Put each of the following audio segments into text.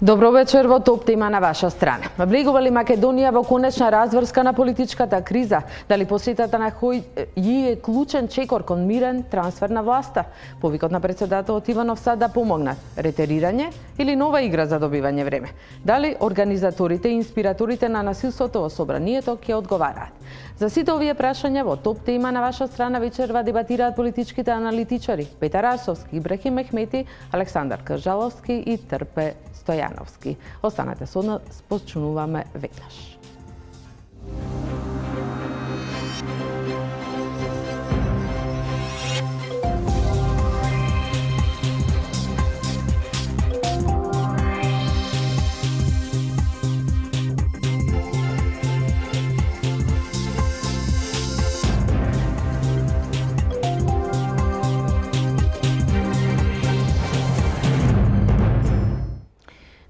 Добро вечер, во топ тема на ваша страна. Влегува ли Македонија во конечна разврска на политичката криза? Дали посетата на Хоји е клучен чекор кон мирен трансфер на власта? Повикот на председателот Иванов Сад да помогнат? Ретерирање или нова игра за добивање време? Дали организаторите и инспираторите на насилството во собранието ќе одговараат? За сите овие прашања во топ тема на ваша страна вечерва дебатираат политичките аналитичари Петар Арсовски, Ибрахим Мехмети, Александар Кржаловски и Трпе Стојановски. Останете со нас, почнуваме веднаш.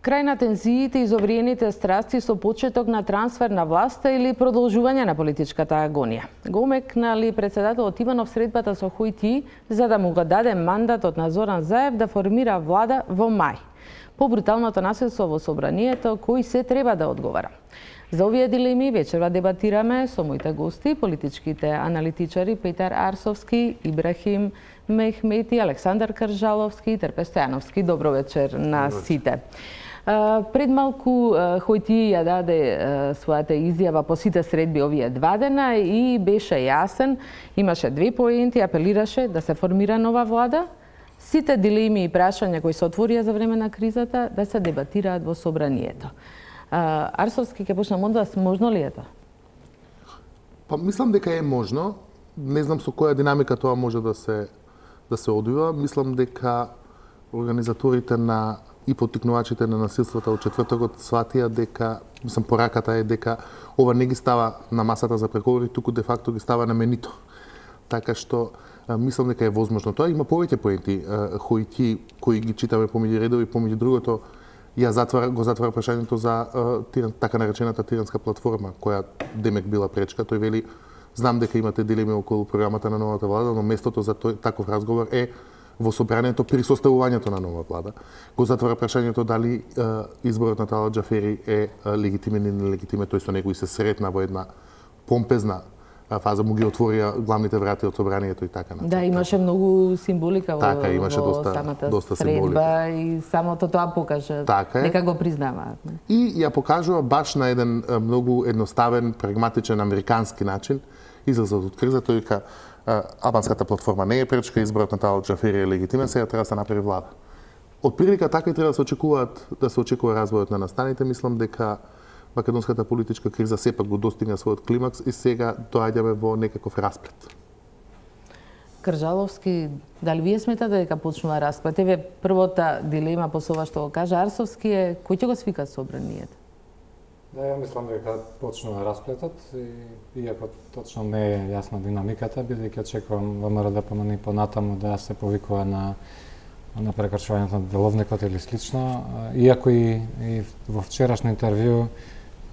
Крај на тензиите и изобриените страсти со почеток на трансфер на власта или продолжување на политичката агонија. Го умекна ли председателот Иванов средбата со Хојти за да му го даде мандатот на Зоран Заев да формира влада во мај? По бруталното насилство во собранието, кој се треба да одговара? За овие дилеми вечерва дебатираме со моите гости, политичките аналитичари Петар Арсовски, Ибрахим Мехмети, Александар Кржаловски и Трпе Стојановски. Добро вечер на сите. Пред малку Хојти ја даде својата изјава по сите средби овие 2 дена и беше јасен, имаше 2 поенти, апелираше да се формира нова влада. Сите дилеми и прашања кои се отворија за време на кризата да се дебатираат во собранието. Арсовски, ќе почнам од вас, можно ли е тоа? Па мислам дека е можно. Не знам со која динамика тоа може да се одвива. Мислам дека организаторите и поттикнувачите на насилствата од четвртокот сватија дека, мислам, пораката е дека ова не ги става на масата за преговори, туку де факто ги става на менито. Така што мислам дека е возможно тоа. Има повеќе поенти Хојти кои ги читаме помеѓу редови, помеѓу другото го затвара прашањето за така наречената тиранска платформа, која демек била пречка. Тој вели, знам дека имате дилеми околу програмата на новата влада, но местото за таков разговор е во собранието при составувањето на нова влада. Го затвора прашањето дали изборот на Талат Џафери е легитимен или нелегитимен. Тој со него и се сретна во една помпезна фаза, му ги отворија главните врати од собранието и така натаму. Да, имаше многу символика во самата средба и самото тоа покажа, дека го признаваат. И ја покажува баш на еден многу едноставен, прагматичен, американски начин, излезот од криза, тој вика албанската платформа не е пречка, изборот на Талат Џафери е легитимен, сега треба да се направи влада. Од прилика така и треба да се очекува развојот на настаните. Мислам дека македонската политичка криза сепак го достигна својот климакс и сега доаѓаме во некаков расплет. Кржаловски, дали вие сметате дека почнува расплет? Еве првата дилема по ова што го кажа Арсовски е кој ќе го свика собранието? Да, ја мислам дека почнува расплетот, иако точно не е јасна динамиката, бидејќи очекувам ВМРО да помени понатаму да се повикува на прекршувањето на деловникот или слично. Иако и во вчерашно интервју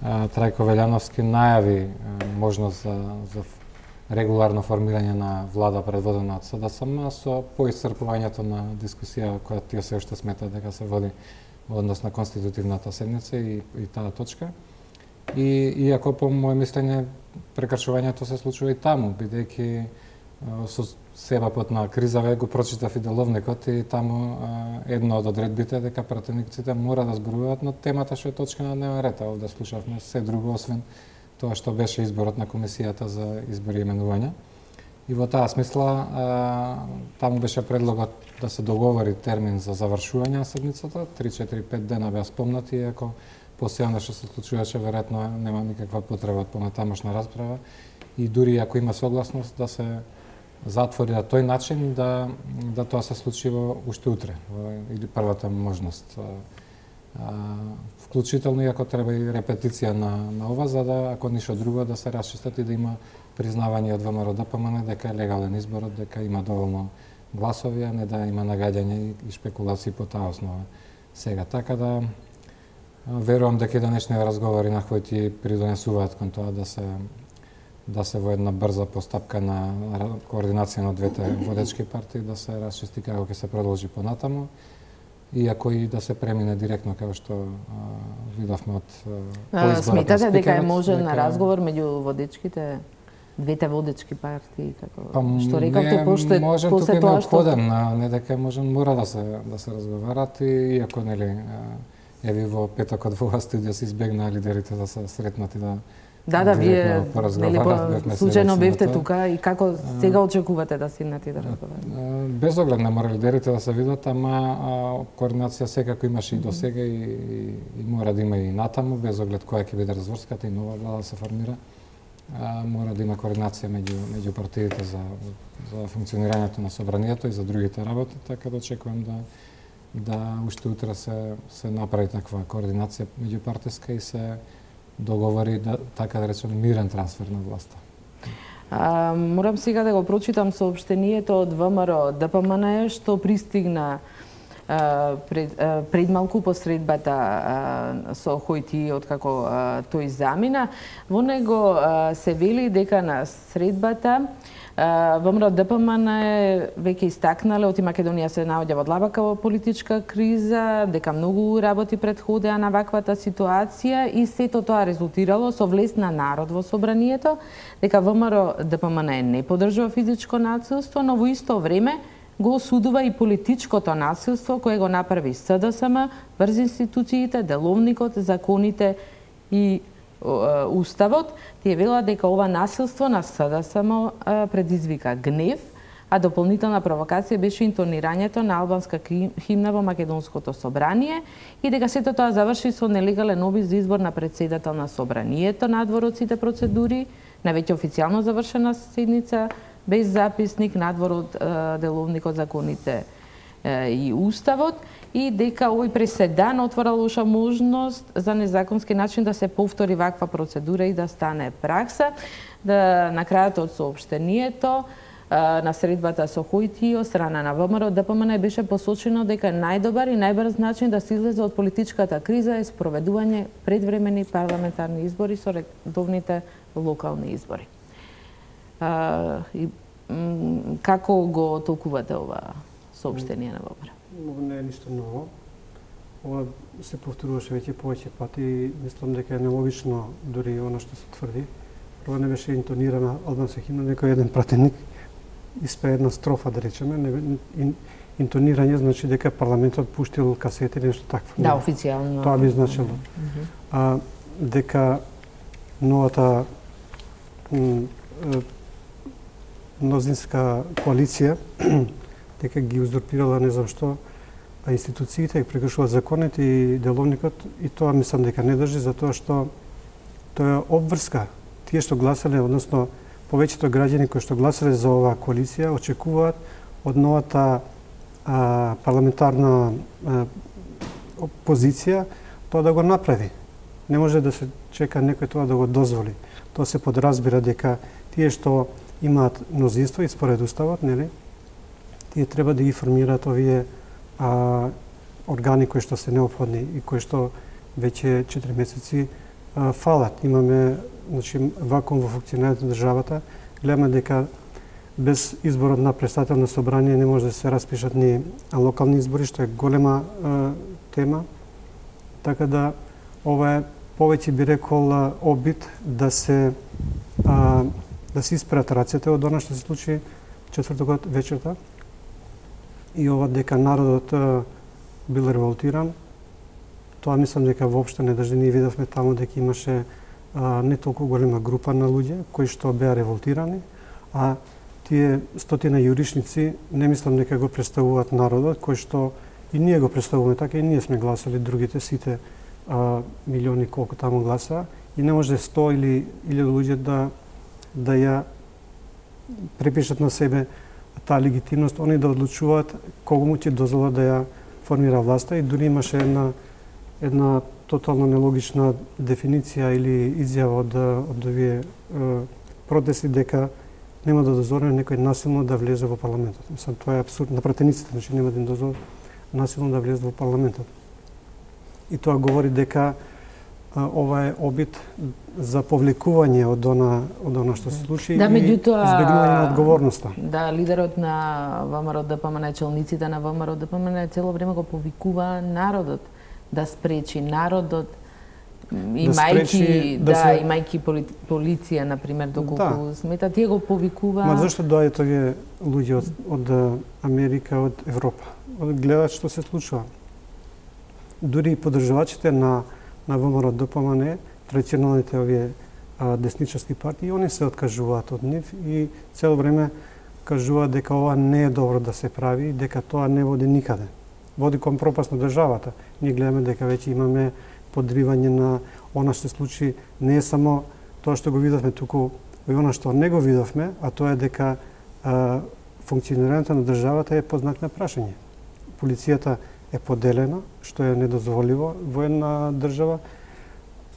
Трајко Велјановски најави можност за регуларно формирање на влада предводена од СДСМ со поисцрпувањето на дискусија која тие се уште смета дека се води во однос на конститутивната седница и таа точка. И иако по моје мислење прекршувањето се случува и таму, бидејќи со себапот на криза го прочитав и деловникот и таму едно од одредбите дека пратениците мора да зборуваат на темата што е точка на дневен ред. Овде слушавме се друго освен тоа што беше изборот на комисијата за избори и именувања. И во таа смисла таму беше предлогот да се договори термин за завршување на седницата, 3-4-5 дена беа спомнати, иако по сеано што се случуваше, веројатно нема никаква потреба од понатамошна расправа и дури ако има согласност да се затвори на тој начин да тоа се случи уште утре или првата можност. Вклучително и ако треба и репетиција на ова, за да ако ништо друго да се расчистат и да има признавање од ВМРО ДПМН дека е легален изборот, дека има доволно гласови, а не да има нагаѓање и шпекулации по таа основа сега. Така да верувам дека и денешните разговори на Хојти придонесуваат кон тоа да се во една брза постапка на координација на двете водечки партии да се расчисти како ќе се продолжи понатаму. иако и да се премине директно, како што видовме од поизборот. Сметате дека е можен разговор меѓу водечките, двете водечки партии, како што рековте, после тоа што... Не дека е можен, мора да се разговарат, и иако, нели, еви во петокот во оваа студија се избегнаа лидерите да се сретнат и да вие случајно бевте тука, и како сега очекувате да седнете да разговарате? Без оглед не мора лидерите да се видат, ама координација секако имаше и до сега, и мора да има и натаму, без оглед која ќе биде разврската и нова влада да се формира. Мора да има координација меѓу партиите за функционирањето на собранието и за другите работи, така да очекувам да уште утре се направи таква координација меѓупартиска и се договори така да речем мирен трансфер на власта. Морам сега да го прочитам соопштението од ВМРО ДПМН што пристигна пред малку по средбата со Хојти, откако тој замина. Во него се вели дека на средбата ВМРО ДПМН веќе истакнале оти Македонија се наоѓа во длабока политичка криза, дека многу работи претходеа на ваквата ситуација и сето тоа резултирало со влез на народ во собранието, дека ВМРО ДПМН не поддржува физичко насилство, но во исто време го осудува и политичкото насилство кое го направи СДСМ врз институциите, деловникот, законите и Уставот. Тие велат дека ова насилство на СДСМ предизвика гнев, а дополнителна провокација беше интонирањето на албанска химна во Македонското собрание и дека сето тоа заврши со нелегален обид за избор на претседател на собранието надвор од сите процедури, на веќе официјално завршена седница, без записник, надвор од деловникот, законите и Уставот, и дека овој преседан отвора лоша можност за незаконски начин да се повтори ваква процедура и да стане пракса. На крајот од соопштението на средбата со Хојти од страна на ВМРО ДПМН беше посочено дека најдобар и најбрз начин да се излезе од политичката криза е спроведување предвремени парламентарни избори со редовните локални избори. Како го толкувате ова соопштение на ВМРО? Не е ништо ново. Ова се повторуваше веќе повеќе пати и мислам дека е нелогично дури она што се тврди. Прво не беше интонирана албанска химна, некој еден пратеник испее една строфа, да речеме, интонирање значи дека парламентот пуштил касети или нешто такво. Да, официјално. Тоа би значило. Дека новата мнозинска коалиција дека ги узурпирала не знам што институциите, прекршуваат законите и деловникот, и тоа мислам дека не држи, затоа што тоа е обврска. Тие што гласале, односно повеќето граѓани кои што гласале за оваа коалиција, очекуваат од новата парламентарна позиција тоа да го направи. Не може да се чека некој тоа да го дозволи. Тоа се подразбира дека тие што имаат мнозинство и според Уставот, нели, тие треба да ги формираат овие органи кои што се неопходни и кои што веќе 4 месеци фалат. Имаме вакуум во функционирањето на државата. Гледаме дека без изборот на претседател на собрание не може да се распишат ни локални избори, што е голема тема. Така да ова е повеќе би рекол обид да се испрат рацете од она што се случи четвртокот вечерта. И ова дека народот бил револтиран, тоа мислам дека воопшто не држи. Ние видовме таму дека имаше не толку голема група на луѓе кои што беа револтирани, а тие стотина јуришници не мислам дека го представуваат народот, кој што и ние го представуваме така, и ние сме гласали, другите сите милиони колку таму гласа, и не може 100 или 1000 луѓе да ја препишат на себе таа легитимност, они да одлучуваат кого му ќе дозвола да ја формира власта, и дури имаше една тотално нелогична дефиниција или изјава од овие протести дека нема да дозволиме некој насилно да влезе во парламентот. Мислам, тоа е апсурд на пратениците, значи нема да им дозволат насилно да влезат во парламентот. И тоа говори дека ова е обид за повлекување од она што се случи да, и избегнување на одговорноста. Да, лидерот на ВМРО ДПМН, челниците на ВМРО ДПМН цело време го повикува народот да спречи народот, имајќи полиција, например, доколку смета, тие го повикува. Ма зашто доаѓаат овие луѓе од Америка, од Европа? Гледаат што се случува. Дури и поддржувачите на ВМРО ДПМН, традиционалните овие десничарски партии, они се откажуваат од нив и цело време кажуваат дека ова не е добро да се прави, дека тоа не води никаде. Води кон пропаст на државата. Ние гледаме дека веќе имаме подривање на она што се случи, не е само тоа што го видовме туку, и она што не го видовме, а тоа е дека функционирањето на државата е под знак на прашање. Полицијата е поделена, што е недозволиво во една држава,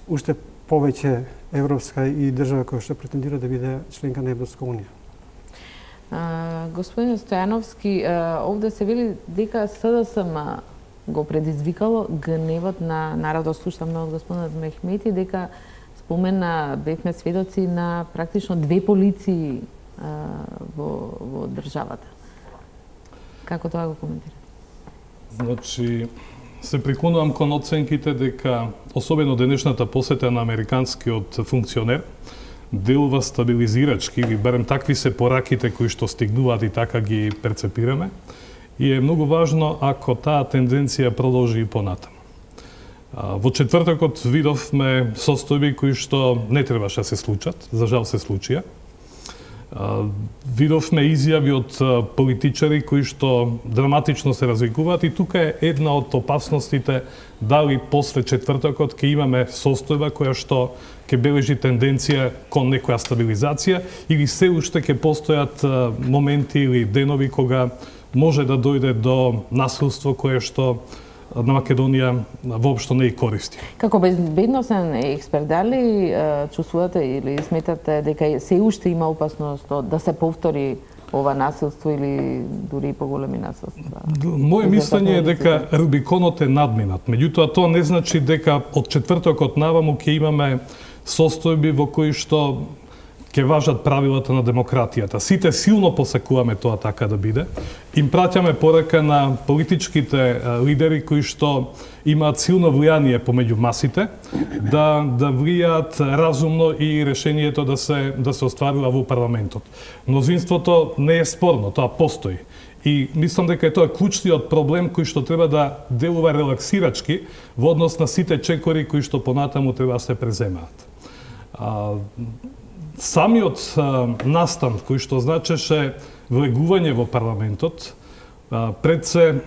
уште повеќе европска и држава која што претендира да биде членка на Европска унија. Господин Стојановски, овде се вели дека СДСМ го предизвикало гневот на народот. Слушаме од господинот Мехмети дека спомена, бевме сведоци на практично 2 полиции во државата. Како тоа го коментирате? Значи, се приконувам кон оценките дека, особено денешната посета на американскиот функционер, делува стабилизирачки, или барем такви се пораките кои што стигнуваат и така ги перцепираме. И е многу важно ако таа тенденција продолжи и понатаму. Во четвртокот видовме состојби кои што не требаше да се случат, за жал се случија. Видовме изјави од политичари кои што драматично се разликуваат и тука е една од опасностите дали после четвртокот ќе имаме состојба која што ќе бележи тенденција кон некоја стабилизација или се уште ќе постојат моменти или денови кога може да дојде до насилство кое што на Македонија воопшто не и користи. Како безбедносен експерт, дали чувствувате или сметате дека се уште има опасност да се повтори ова насилство или дури и поголеми насилства? Моје мислење е дека Рубиконот е надминат. Меѓутоа, тоа не значи дека од четвртокот наваму ќе имаме состојби во кои што ќе важат правилата на демократијата. Сите силно посакуваме тоа така да биде. Им праќаме порака на политичките лидери кои што имаат силно влијание помеѓу масите, да влијаат разумно и решението да се остварува во парламентот. Мнозинството не е спорно, тоа постои. И мислам дека тоа е клучниот проблем кој што треба да делува релаксирачки во однос на сите чекори кои што понатаму треба да се преземаат. Самиот настан кој што значеше влегување во парламентот, пред се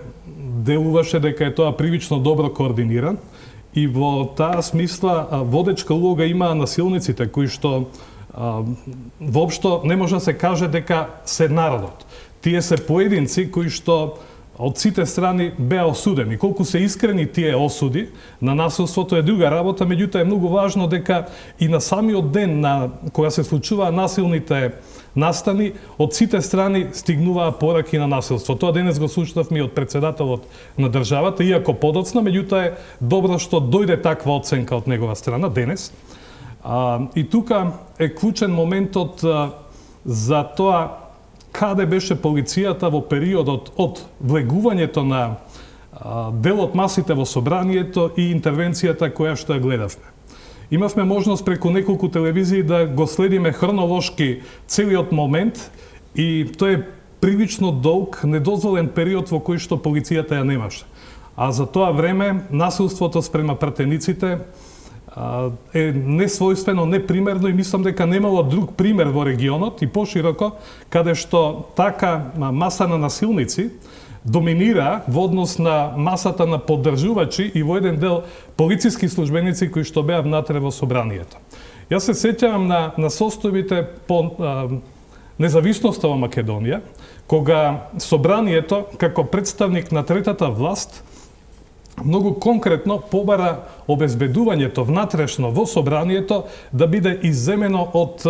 делуваше дека е тоа привично добро координиран и во таа смисла водечка улога имаа насилниците кои што воопшто не може да се каже дека се народот. Тие се поединци кои што од сите страни беа осудени. Колку се искрени тие осуди на насилството е друга работа, меѓутоа е многу важно дека и на самиот ден на кога се случуваа насилните настани, од сите страни стигнуваа пораки на насилство. Тоа денес го слушнавме и од председателот на државата, иако подоцна, меѓутоа е добро што дојде таква оценка од негова страна денес. И тука е клучен моментот за тоа каде беше полицијата во периодот од влегувањето на дел од масите во собранието и интервенцијата која што ја гледавме. Имавме можност преку неколку телевизии да го следиме хронолошки целиот момент и тоа е прилично долг, недозволен период во кој што полицијата ја немаше. А за тоа време насилството спрема пратениците е несвојствено, непримерно и мислам дека немало друг пример во регионот и пошироко каде што така маса на насилници доминира во однос на масата на поддржувачи и во еден дел полициски службеници кои што беа внатре во собранието. Јас се сеќавам на состојбите по независноста во Македонија, кога собранието како представник на третата власт многу конкретно побара обезбедувањето внатрешно во собранието да биде изземено од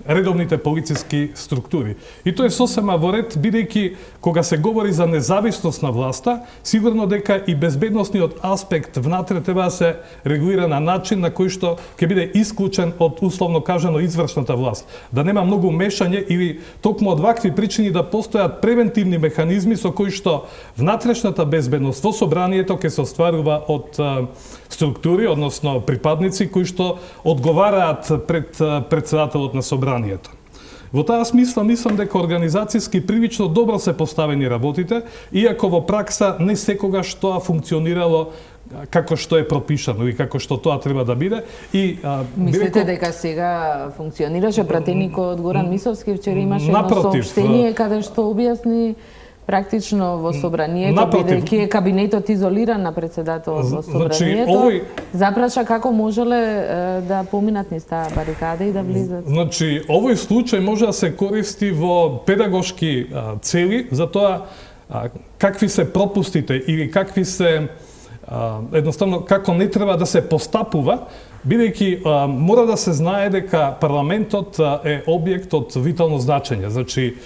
редовните полициски структури. И тоа е сосема во ред, бидејќи кога се говори за независност на власта, сигурно дека и безбедносниот аспект внатре треба да се регулира на начин на кој што ќе биде исклучен од условно кажано извршната власт. Да нема многу мешање или токму од вакви причини да постојат превентивни механизми со кои што внатрешната безбедност во собранието ќе се остварува од структури, односно припадници кои што одговараат пред председателот на собранието. Во таа смисла мислам дека организацијски прилично добро се поставени работите, иако во пракса не секогаш тоа функционирало како што е пропишано и како што тоа треба да биде. И мислите дека сега функционираше? Пратеникот Горан Мисовски вчера имаше едно соопштение каде што објасни практично во собранието, бидејќи е кабинетот изолиран на председателот во собранието, запраша како можеле да поминат низ таа барикада и да влизат. Значи, овој случај може да се користи во педагошки цели, за тоа какви се пропустите или какви се едноставно како не треба да се постапува, бидејќи мора да се знае дека парламентот е објект од витално значење. Значи,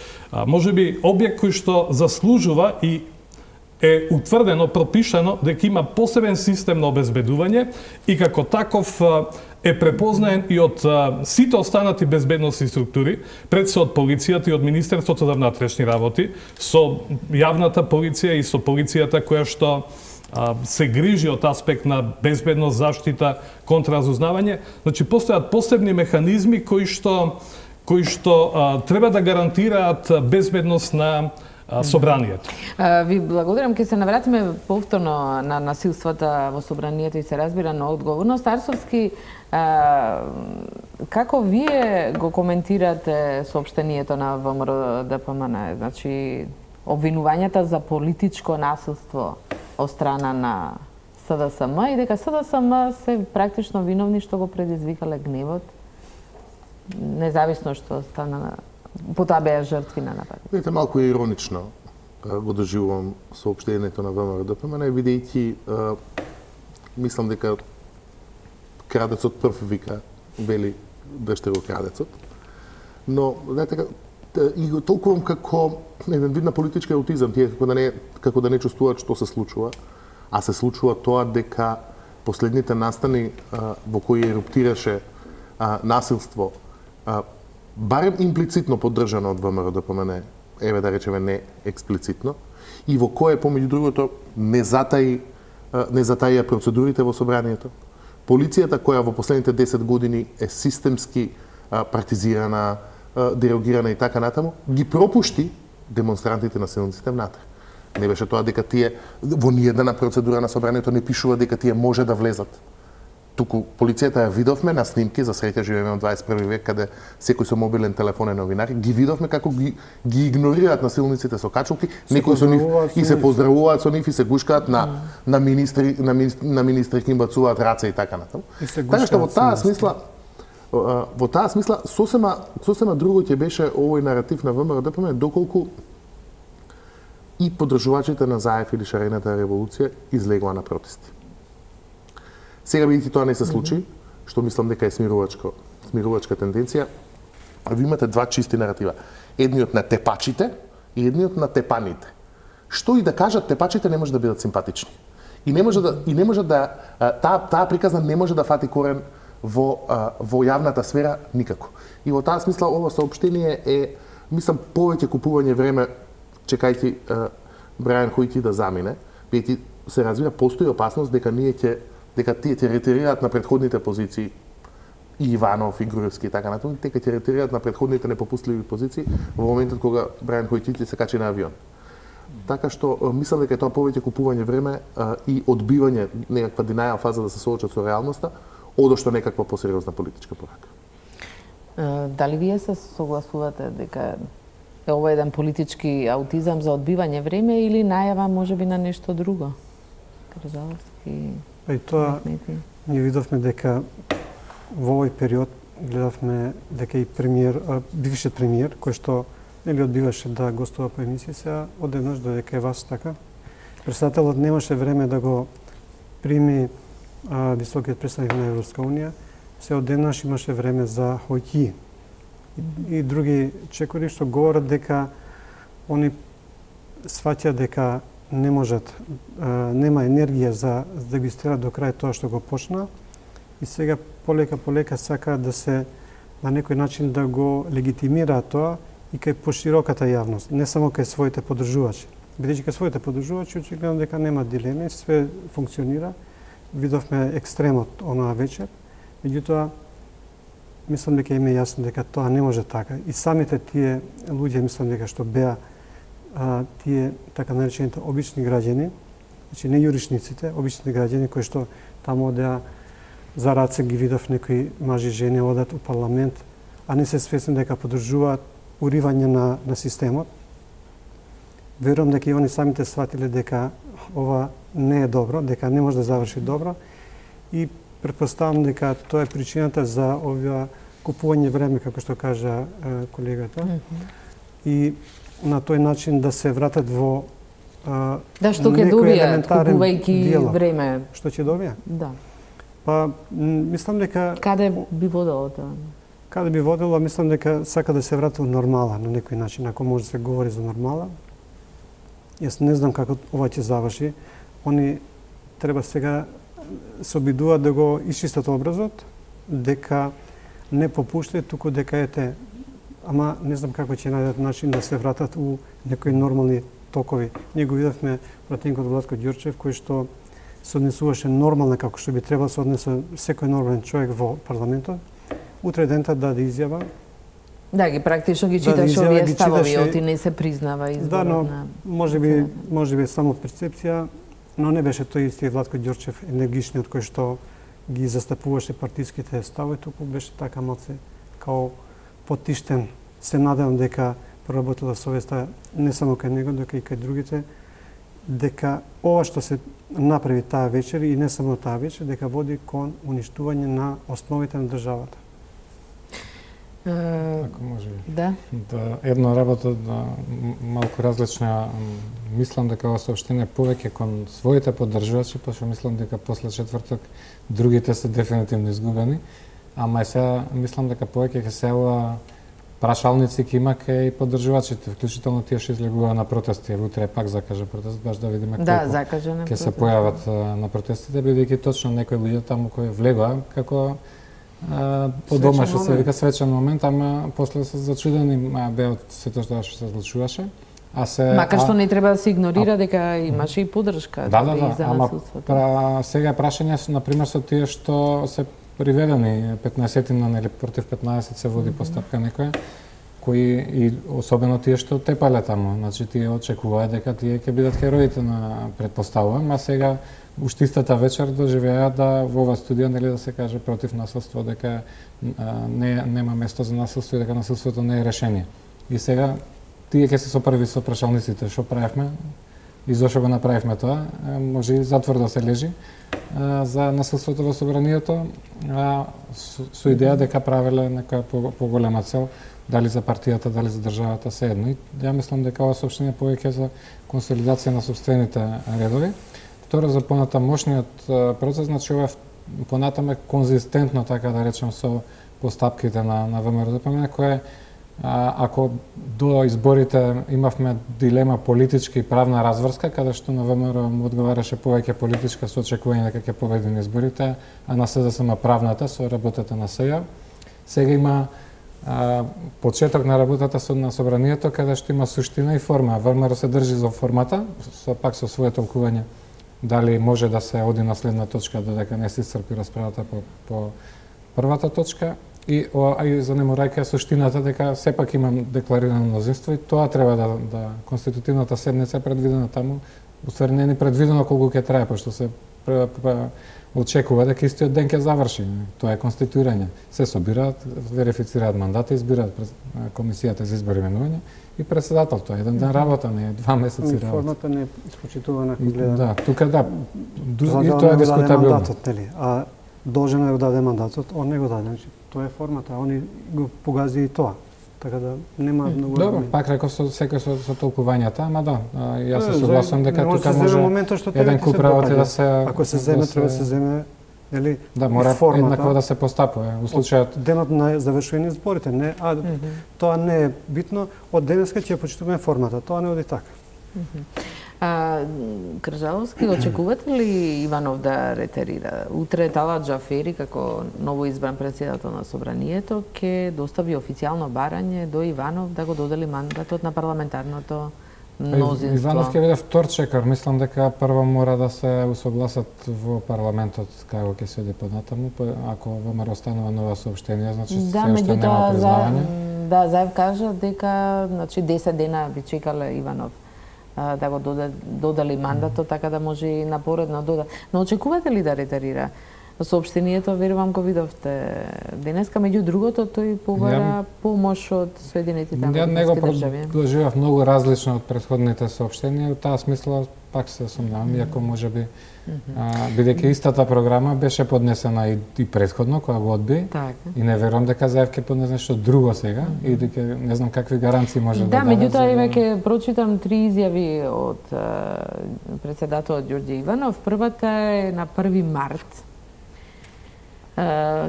може би објект кој што заслужува и е утврдено, пропишано дека има посебен систем на обезбедување и како таков е препознаен и од сите останати безбедносни структури, пред се од полицијата и од Министерството за внатрешни работи, со јавната полиција и со полицијата која што се грижи од аспект на безбедност, заштита, контраразузнавање. Значи, постојат посебни механизми кои што треба да гарантираат безбедност на собранието. Ви благодарам, ќе се навратиме повторно на насилствата во собранието и се разбира на одговорност. Арсовски, како вие го коментирате соопштението на ВМРО-ДПМН? Значи, обвинувањата за политичко насилство од страна на СДСМ и дека СДСМ се практично виновни што го предизвикале гневот, независно што стана, потоа беа жртви на напад. Видите, малку иронично го доживувам соопштението на ВМРО-ДПМН, видејќи мислам дека крадецот прв вика, вели држте го крадецот. Но, знаете, и го толкувам како еден вид на политички аутизам, тие како да не чувствуваат што се случува, а се случува тоа дека последните настани во кои еруптираше насилство, барем имплицитно поддржано од ВМРО-ДПМН, еве да речеме не експлицитно, и во кое помеѓу другото не затаија процедурите во собранието. Полицијата која во последните 10 години е системски партизирана, дерогирана и така натаму, ги пропушти демонстрантите насилниците внатре. Не беше тоа дека тие во ниедна процедура на собранието не пишува дека тие може да влезат. Туку полицијата ја видовме на снимки, за среќа живееме во 21 век каде секој со мобилен телефон е новинар, ги видовме како ги игнорираат насилниците со качулки, некои со нив и се поздравуваат со нив и се гушкаат на министри им бацуваат раце и така натаму. Така што во таа смисла сосема друго ќе беше овој наратив на ВМРО-ДПМН доколку и поддржувачите на ЗАЕФ или шарената револуција излегоа на протести. Сега бидејќи тоа не се случи, што мислам дека е смирувачка тенденција, ви имате два чисти наратива. Едниот на тепачите и едниот на тепаните. Што и да кажат тепачите не може да бидат симпатични. И не може да таа приказна не може да фати корен во јавната сфера никако. И во таа смисла ова соопштение е, мислам, повеќе купување време чекајќи Брајан Хојти да замине, бидејќи се развива постои опасност дека тие ќе ретирираат на претходните позиции и Иванов и Груевски и така натаму, дека ќе ретирираат на претходните непопустливи позиции во моментот кога Брајан Хојти се качи на авион. Така што мислам дека е тоа повеќе купување време и одбивање некаква динајал фаза да се соочат со реалноста, одошто некаква посериозна политичка порака. Дали вие се согласувате дека е ова еден политички аутизам за одбивање време или најава можеби на нешто друго? Кржаловски. И тоа ние видовме дека во овој период гледавме дека и бившиот премиер кој што нели одбиваше да гостува по емисија, сега одеднаш додека е вас така. Председателот немаше време да го прими високиот представник на Европска унија, се одеднаш имаше време за Хојти. и други чекори што говорат дека они сваќаат дека не можат, нема енергија за да го истерат до крај тоа што го почна и сега полека сакаат да се на некој начин да го легитимираат тоа и кај пошироката јавност, не само кај своите поддржувачи. Бидејќи кај своите поддржувачи очигледно дека нема дилеми, све функционира. Видовме екстремот онаа вечер, меѓутоа мислам дека им е јасно дека тоа не може така. И самите тие луѓе мислам дека што беа тие така наречените обични граѓани, значи не јуришниците, обични граѓани кои што таму одеа за раце ги видов некои мажи жени одат у парламент, а не се свесни дека поддржуваат уривање на системот. Верувам дека и они самите сватиле дека ова не е добро, дека не може да заврши добро и претпоставам дека тоа е причината за ова купување време, како што кажа колегата. И на тој начин да се вратат во да, што ќе добијат купувајќи време. Што ќе добија? Да. Па мислам дека Каде би водело тоа? Каде би водело, мислам дека сака да се врати во нормала на некој начин, ако може да се говори за нормала. Јас не знам како ова ќе заврши. Они треба сега се обидуваат да го исчистат образот, дека не попуштаат, туку дека ете, ама не знам како ќе најдат начин да се вратат у некои нормални токови. Ние го видовме пратеникот Владко Ѓурчев, кој што се однесуваше нормално како што би требало се однесе секој нормален човек во парламентот. Утре дента даде изјава. Да, ги практично ги читаше овие ставови, оти не се признава изборот. Да, но може би само перцепција, но не беше тој исти Владко Ѓурчев енергичниот кој што ги застапуваше партиските ставови, туку беше така малце као потиштен. Се надевам дека проработила совеста не само кај него, дека и кај другите, дека ова што се направи таа вечер и не само таа вечер, дека води кон уништување на основите на државата. Ако може. Да. Една работа малку различна. Мислам дека ова соопштение повеќе кон своите поддржувачи, пошто мислам дека после четврток другите се дефинитивно изгубени. Ама сега мислам дека повеќе ќе се прашалници ќе има кај поддржувачите, вклучително тие што излегува на протести. Утре пак закажа протест, баш да видиме колку ќе се појават на протестите, бидејќи точно некои луѓе таму кои влегоа како по дома што се вика свечен момент, ама после се зачудени беа од сето тоа што се случуваше. Макар што не треба да се игнорира дека имаше и поддршка за насилството. Ама сега прашање на пример со тие што се приведени 15-тина или против 15 се води постапка некоја, кои и особено тие што тепале таму, значи тие очекуваат дека тие ќе бидат хероите на претпоставувам, а сега уште истата вечер доживеа да во ова студија нели да се каже против насилство, дека нема место за насилство и дека насилството не е решение. И сега тие ќе се сопрви со прашалниците што правевме и зошто го направивме тоа, може и затвор да се лежи за насилството во собранието, со идеја дека правеле нека поголема цел, дали за партијата, дали за државата, се едно. И ја мислам дека ова соопштение повеќе за консолидација на собствените редови. Второ, за понатамошниот процес, значи ова понатам е конзистентно, така да речем, со постапките на ВМРО-ДПМН, кој ако до изборите имавме дилема политичка и правна разврска, каде што на ВМРО му одговараше повеќе политичка со очекување дека ќе победи на изборите, а на СДСМ правната со работата на СЈА. Сега има почеток на работата на собранието, каде што има суштина и форма. ВМРО се држи за формата, пак со свое толкување дали може да се оди на следна точка, додека не се исцрпи расправата по првата точка. И занеморајќи суштината дека сепак имам декларирано мнозинство и тоа треба да конститутивната седница е предвидена таму. Уствари не е предвидено колку ќе трае, пошто се очекува дека истиот ден ќе заврши. Тоа е конституирање. Се собираат, верифицираат мандати, избираат комисијата за избори и именување и председател. Тоа е еден ден работа, не е 2 месеци работа. Формата не е испочитувана како гледам. Да, тука да. И тоа е дискутабилно. А должен е да даде мандатот, он не го даде. Тоа е формата, они го погази и тоа. Така да нема многу. Добро, пак реков секој со толкувањата, ама да, јас се согласувам дека тука може еден куп работи да се ако се земе треба да се земе нели? Да, мора формата, еднакво да се постапува. У случајот денот на завршување изборите, не, тоа не е битно. Од денеска ќе почитуваме формата, тоа не оди така. Кржаловски, очекувате ли Иванов да ретерира? Утре Талат Джафери, како ново избран председател на Собранието, ќе достави официјално барање до Иванов да го додели мандатот на парламентарното мнозинство. Иванов ќе биде втор чекор. Мислам дека прво мора да се усогласат во парламентот како ќе се оди понатаму, ако ВМРО останува нова соопштенија, значи се уште нема признавање. Да, Заев кажа дека 10 дена би чекале Иванов да го додали мандатот, така да може и напоредно дода. Но очекувате ли да ретерира? Соопштението, верувам, го видовте денеска, меѓу другото, тој побара помош од Соединетите американски држави. Ја доживав многу различно од претходните соопштенија, во таа смисла пак се сомневам, иако можеби бидејќи истата програма беше поднесена и претходно кога го одби, и не верувам дека Заев ќе поднесе нешто друго сега и дека не знам какви гаранции може да даде. Да, меѓутоа еве ќе прочитам 3 изјави од председателот Ѓорѓе Иванов. Првата е на 1 март,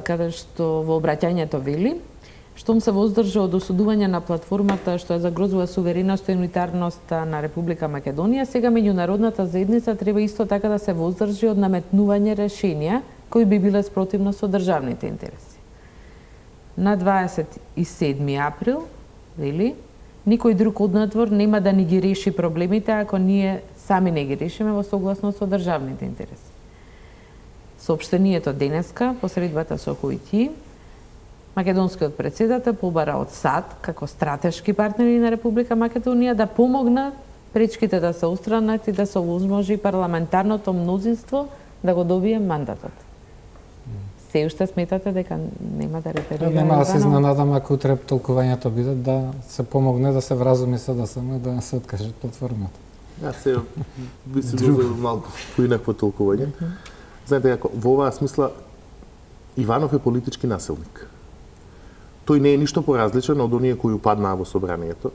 каде што во обраќањето вели: штом се воздржа од осудување на платформата што ја загрозува сувереноста и унитарноста на Република Македонија, сега меѓународната заедница треба исто така да се воздржи од наметнување решенија кои би биле спротивно со државните интереси. На 27 април вели: никој друг однадвор нема да ни ги реши проблемите ако ние сами не ги решиме во согласност со државните интереси. Соопштението денеска, посредбата со Хојти, македонскиот председател побара од САД, како стратешки партнери на Република Македонија, да помогнат пречките да се отстранат и да се овозможи парламентарното мнозинство да го добие мандатот. Се уште сметате дека нема да ретерира? Нема да се изненадам ако утре толкувањето биде да се помогне да се вразуми СДСМ да се откаже од платформата. Јас се би си дозел малку поинакво толкување. Знаете, како во оваа смисла Иванов е политички насилник. Тој не е ништо поразличен од оние кои упаднаа во собранието,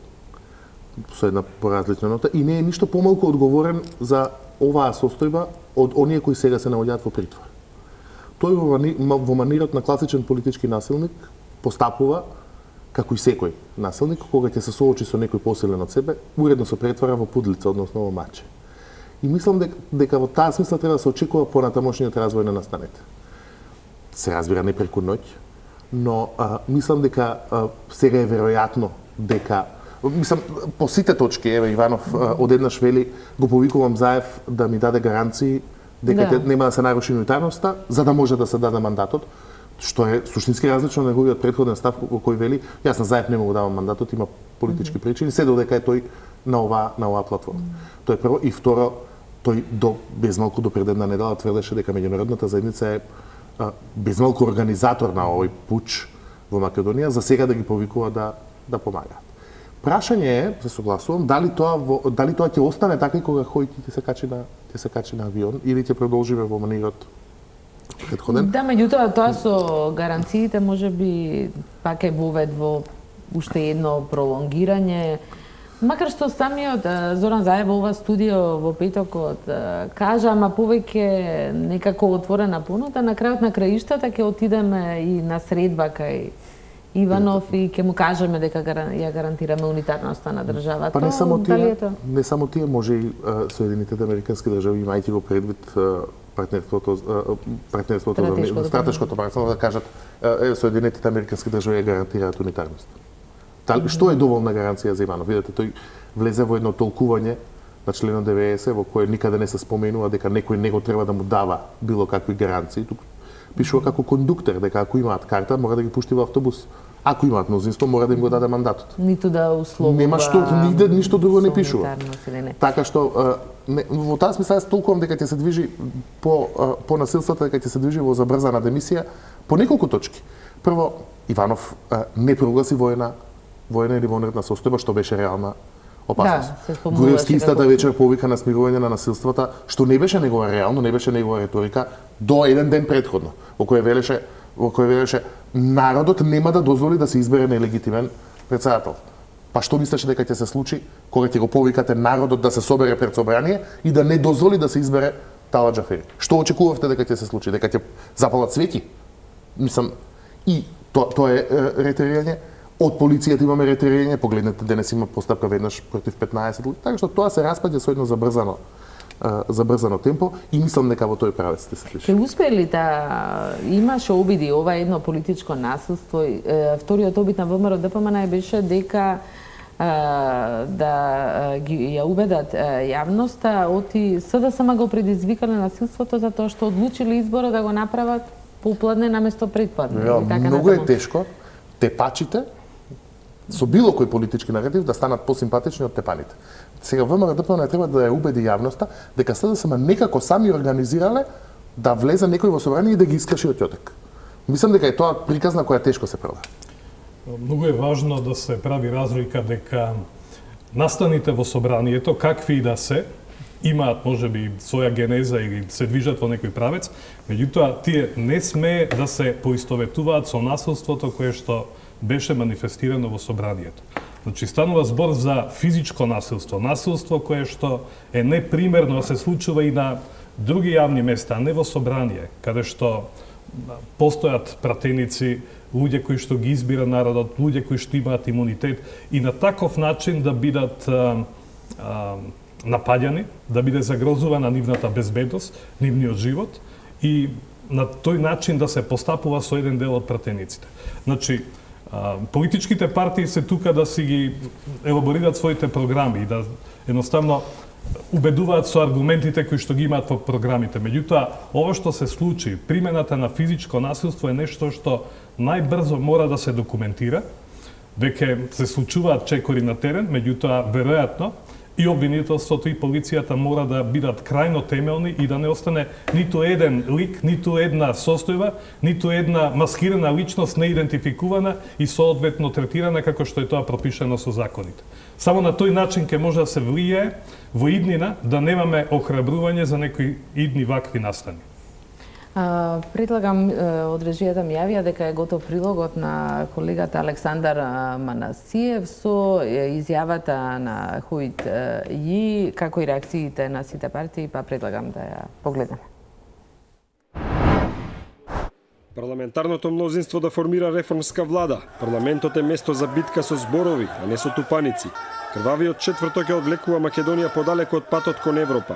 со една поразлична нота, и не е ништо помалку одговорен за оваа состојба од оние кои сега се наоѓаат во притвор. Тој во манирот на класичен политички насилник постапува како и секој насилник, кога ќе се соочи со некој посилен од себе, уредно се претвара во пудлица, односно во маче. И мислам дека во таа смисла треба да се очекува понатамошниот развој на настанете. Се разбира не преку ноќ, но мислам дека сега е веројатно дека по сите точки, еве Иванов одеднаш вели го повикувам Заев да ми даде гаранции дека нема да се наруши унитарноста, за да може да се даде мандатот, што е суштински различно на неговиот претходен став кој вели јас на Заев не му го давам мандатот, има политички причини, се додека е тој на оваа платформа. Тоа е прво, и второ, тој без малку до пред една недела тврдеше дека меѓународната заедница е без малку организатор на овој пуч во Македонија, за сега да ги повикува да помагаат. Прашање е, се согласувам, дали тоа ќе остане така и кога Хојти ќе се качи на авион или ќе продолжиме во манирот претходен? Да, меѓутоа тоа со гаранциите можеби пак е вовед во уште едно пролонгирање. Макар што самиот Зоран Заев во ова студио во петокот кажа, ама повеќе некако отворена понуда, на крајот на краиштата ќе отидеме и на средба кај Иванов и ќе му кажеме дека ја гарантираме унитарноста на државата. Па не само тие, може и Соединетите американски држави, имајќи го предвид стратешкото партнерство, да кажат Соединетите американски држави ја гарантираат унитарност. Што е доволна гаранција за Иванов? Видете, тој влезе во едно толкување на членот 90 во кое никаде не се споменува дека некој него треба да му дава било какви гаранции. Тук пишува како кондуктор дека ако имаат карта мора да ги пушти во автобус. Ако имаат мнозинство мора да им го даде мандатот. Ниту да условува. Нема што нигде ништо друго не пишува. Така што во таа смисла јас толкувам дека ќе се движи по насилството, дека ќе се движи во забрзана демисија по неколку точки. Прво, Иванов не прогласи воена или вонредна состојба, што беше реална опасност. Да, Груевски истата вечер повика на смирување на насилствата, што не беше негова реално, не беше негова реторика, до еден ден претходно, во кој велеше народот нема да дозволи да се избере нелегитимен председател. Па што мислеше дека ќе се случи кога ќе го повикате народот да се собере пред собрание и да не дозволи да се избере таа Џафери. Што очекувавте дека ќе се случи? Дека ќе запалат свети? Мислам, и тоа е ретерирање. Од полицијата имаме ретерирање, погледнете, денес има постапка веднаш против 15 луѓе, така што тоа се распаѓа со едно забрзано темпо и мислам дека во тој правец сте се слушали. Ке успели да имаше обиди ова едно политичко насилство? Вториот обид на ВМРО ДПМН беше дека да ги ја убедат јавноста, оти СДСМ го предизвикале насилството затоа што одлучили изборот да го направат попладне наместо предпладне. Многу е тешко тепачите со било кој политички наратив да станат посимпатични од тепаните. Сега ВМРО ДПМН треба да ја убеди јавноста дека СДСМ некако сами организирале да влезе некој во собрание и да ги искаши од ЈОТЕК. Мислам дека е тоа приказна која тешко се прода. Многу е важно да се прави разлика дека настаните во собранието, какви и да се, имаат можеби своја генеза или се движат во некој правец, меѓутоа тие не смее да се поистоветуваат со насилството кое што беше манифестирано во собранието. Значи станува збор за физичко насилство, насилство кое што е непримерно да се случува и на други јавни места, а не во собрание, каде што постојат пратеници, луѓе кои што ги избира народот, луѓе кои што имаат имунитет и на таков начин да бидат напаѓани, да биде загрозувана нивната безбедност, нивниот живот и на тој начин да се постапува со еден дел од пратениците. Значи, политичките партии се тука да си ги елаборират своите програми и да едноставно убедуваат со аргументите кои што ги имаат во програмите. Меѓутоа, ова што се случи, примената на физичко насилство е нешто што најбрзо мора да се документира. Веќе се случуваат чекори на терен, меѓутоа, веројатно, и обвинителството и полицијата мора да бидат крајно темелни и да не остане ниту еден лик, ниту една состојба, ниту една маскирана личност неидентификувана и соодветно третирана како што е тоа пропишано со законите. Само на тој начин ќе може да се влијае во иднина да немаме охрабрување за некои идни вакви настани. Предлагам од режијата ми јавија дека е готов прилогот на колегата Александар Манасиев со изјавата на Хуит Ји, како и реакциите на сите партии, па предлагам да ја погледнеме. Парламентарното мнозинство да формира реформска влада. Парламентот е место за битка со зборови, а не со тупаници. Крвавиот четврток ќе одвлекува Македонија подалеку од патот кон Европа.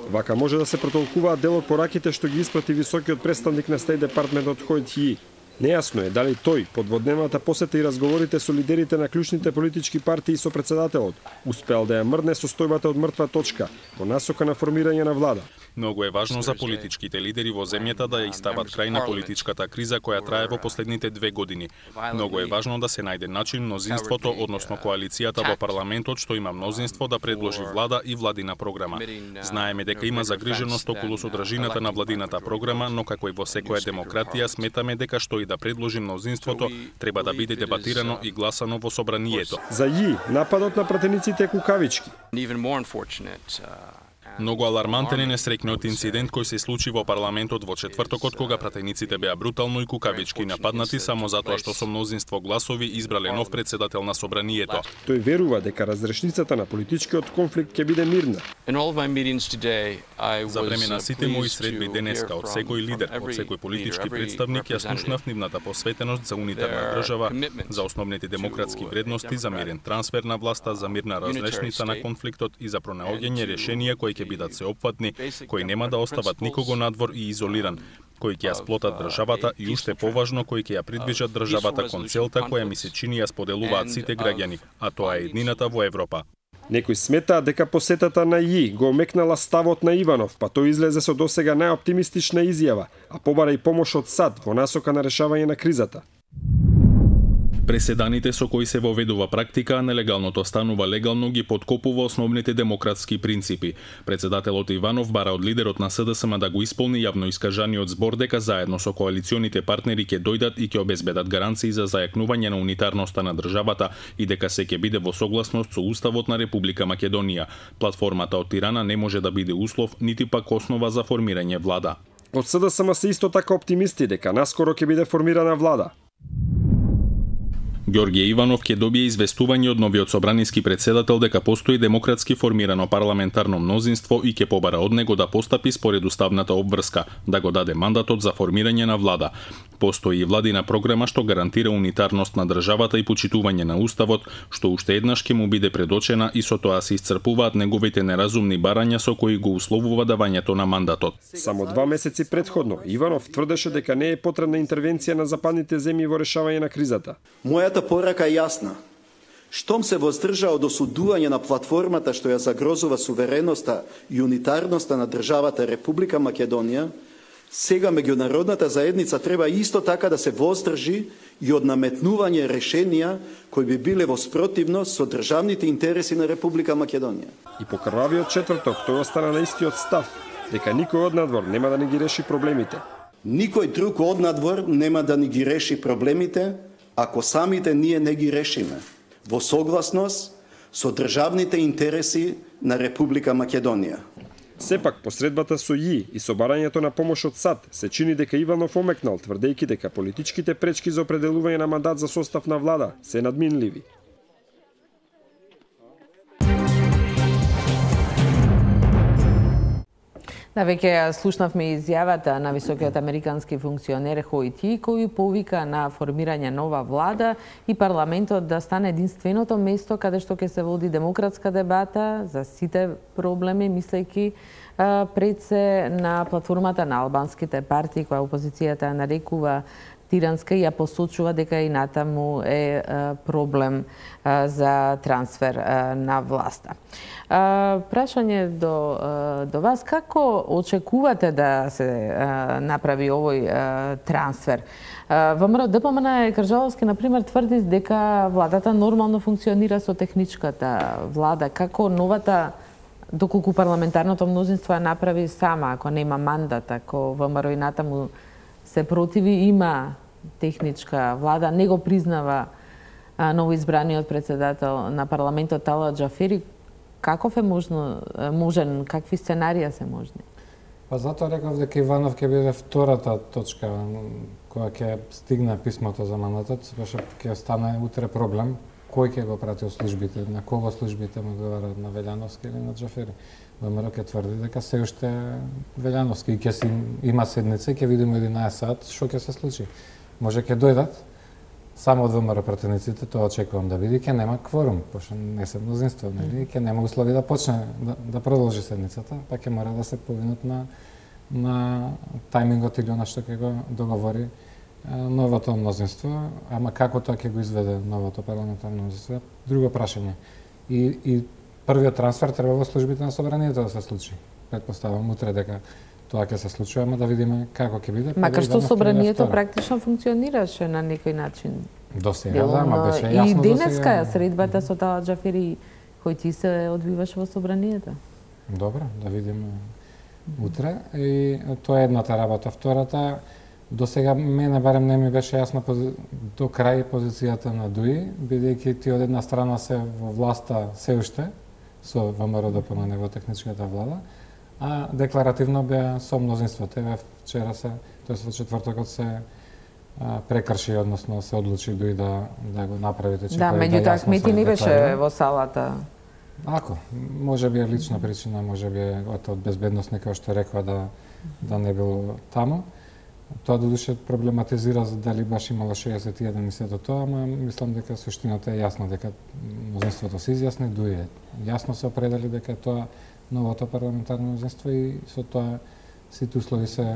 Вака може да се протолкуваат дел од пораките што ги испрати високиот представник на Стејт Департментот Хуит Ји. Нејасно е дали тој, под водневната посета и разговорите со лидерите на клучните политички партии со председателот, успеал да ја мрдне состојбата од мртва точка во насока на формирање на влада. Многу е важно за политичките лидери во земјата да ја стават крај на политичката криза која трае во последните 2 години. Многу е важно да се најде начин мнозинството, односно коалицијата во парламентот што има мнозинство да предложи влада и владина програма. Знаеме дека има загриженост околу содржината на владината програма, но како и во секоја демократија сметаме дека што и да предложи мнозинството треба да биде дебатирано и гласано во собранието. За Ји, нападот на пратениците е кукавички. Многу алармантен е несреќниот инцидент кој се случи во парламентот во четвртокот кога пратениците беа брутално и кукавички нападнати само затоа што со мнозинство гласови избрале нов председател на собранието. Тој верува дека разрешницата на политичкиот конфликт ќе биде мирна. За време на сите мои средби денеска од секој лидер, од секој политички представник ја слушнав нивната посветеност за унитарна држава, за основните демократски вредности, за мирен трансфер на власта, за мирна разрешница на конфликтот и за пронаоѓање решенија кои ќе бидат сеопфатни, кои нема да остават никого надвор и изолиран, кои ќе ја сплотат државата и уште поважно кои ќе ја придвижат државата кон целта која ми се чини ја споделуваат сите граѓани, а тоа е еднината во Европа. Некои сметаат дека посетата на Ји го омекнала ставот на Иванов, па тој излезе со досега најоптимистична изјава, а побара и помош од САД во насока на решавање на кризата. Преседаните со кои се воведува практика, а нелегалното станува легално, ги подкопува основните демократски принципи. Председателот Иванов бара од лидерот на СДСМ да го исполни јавно искажаниот збор дека заедно со коалиционите партнери ќе дојдат и ќе обезбедат гаранции за зајакнување на унитарноста на државата и дека се ќе биде во согласност со Уставот на Република Македонија. Платформата од Тирана не може да биде услов, нити пак основа за формирање влада. Од СДСМ се исто така оптимисти дека наскоро ќе биде формирана влада. Ѓорѓе Иванов ќе добие известување од новиот собраниски претседател дека постои демократски формирано парламентарно мнозинство и ќе побара од него да постапи според уставната обврска, да го даде мандатот за формирање на влада. Постои и владина програма што гарантира унитарност на државата и почитување на уставот, што уште еднаш ќе му биде предочена и со тоа се исцрпуваат неговите неразумни барања со кои го условува давањето на мандатот. Само 2 месеци предходно Иванов тврдеше дека не е потребна интервенција на западните земји во решавање на кризата. Мојата порака е јасна. Штом се воздржа од осудување на платформата што ја загрозува сувереноста и унитарноста на државата Република Македонија, сега меѓународната заедница треба исто така да се воздржи и од наметнување решенија кои би биле во спротивност со државните интереси на Република Македонија. И по крвавиот четврток тој остана на истиот став, дека никој однадвор нема да ни ги реши проблемите. Никој друг однадвор нема да ни ги реши проблемите, ако самите ние не ги решиме, во согласност со државните интереси на Република Македонија. Сепак, посредбата со ЈИ и со барањето на помош од САД, се чини дека Иванов омекнал, тврдејќи дека политичките пречки за определување на мандат за состав на влада се надминливи. Да, веќе ја слушнавме изјавата на високиот американски функционер Хојти, кој повика на формирање нова влада и парламентот да стане единственото место каде што ќе се води демократска дебата за сите проблеми, мислејќи пред се на платформата на албанските партии, која опозицијата нарекува тиранска и ја посочува дека и натаму е проблем за трансфер на власта. Прашање до вас, како очекувате да се направи овој трансфер? ВМРО ДПМН Кржаловски, например, тврди дека владата нормално функционира со техничката влада. Како новата, доколку парламентарното мнозинство ја направи сама, ако нема мандат, ако ВМРО и натаму се противи, има техничка влада, не го признава новоизбраниот председател на парламентот Талат Џафери, каков е можен, какви сценарија се можни? Па затоа реков дека Иванов ќе биде втората точка која ќе стигне писмото за мандатот, зашто ќе стане утре проблем кој ќе го прати од службите, на кого службите му одговараат, на Велјановски или на Џафери. ВМРО ќе тврди дека се уште Велјановски и ќе има седница и ќе видиме 11 сат што ќе се случи. Може ќе дојдат само од ВМРО пратениците, тоа очекувам да биде, ќе нема кворум, пошто не се мнозинство, нели, ќе нема услови да почне да продолжи седницата, па ќе мора да се повинат на тајмингот или она што ќе го договори новото мнозинство, ама како тоа ќе го изведе новото парламентарно мнозинство, друго прашање. И првиот трансфер треба во службите на собранието да се случи. Предпоставам утре дека тоа ќе се случува, ама да видиме како ќе биде. Макар што собранието практично функционираше на некој начин. До сега, да, ама беше јасно и денеска средбата со Талат Џафери кој ти се одвиваше во собранието. Добро, да видиме утре. И тоа е едната работа. Втората, до сега мене барем не ми беше јасна до крај позицијата на ДУИ, бидејќи ти од една страна се во власта се уште, со ВМРО ДПМН во техничката влада, а декларативно беа со мнозинство. Вчера тоест во четвртокот се прекрши, односно се одлучи ДУИ да го направи. Да, меѓутоа Ахмети не беше во салата. Ако, може би е лична причина, може би е од безбедност, како што рекла да не било таму. Тоа додуше проблематизира за дали баш имало 61 и сето тоа, ама мислам дека суштината е јасна, дека мнозинството се изјасни, ДУИ јасно се определи дека тоа новото парламентарно мнозинство и со тоа сите услови се,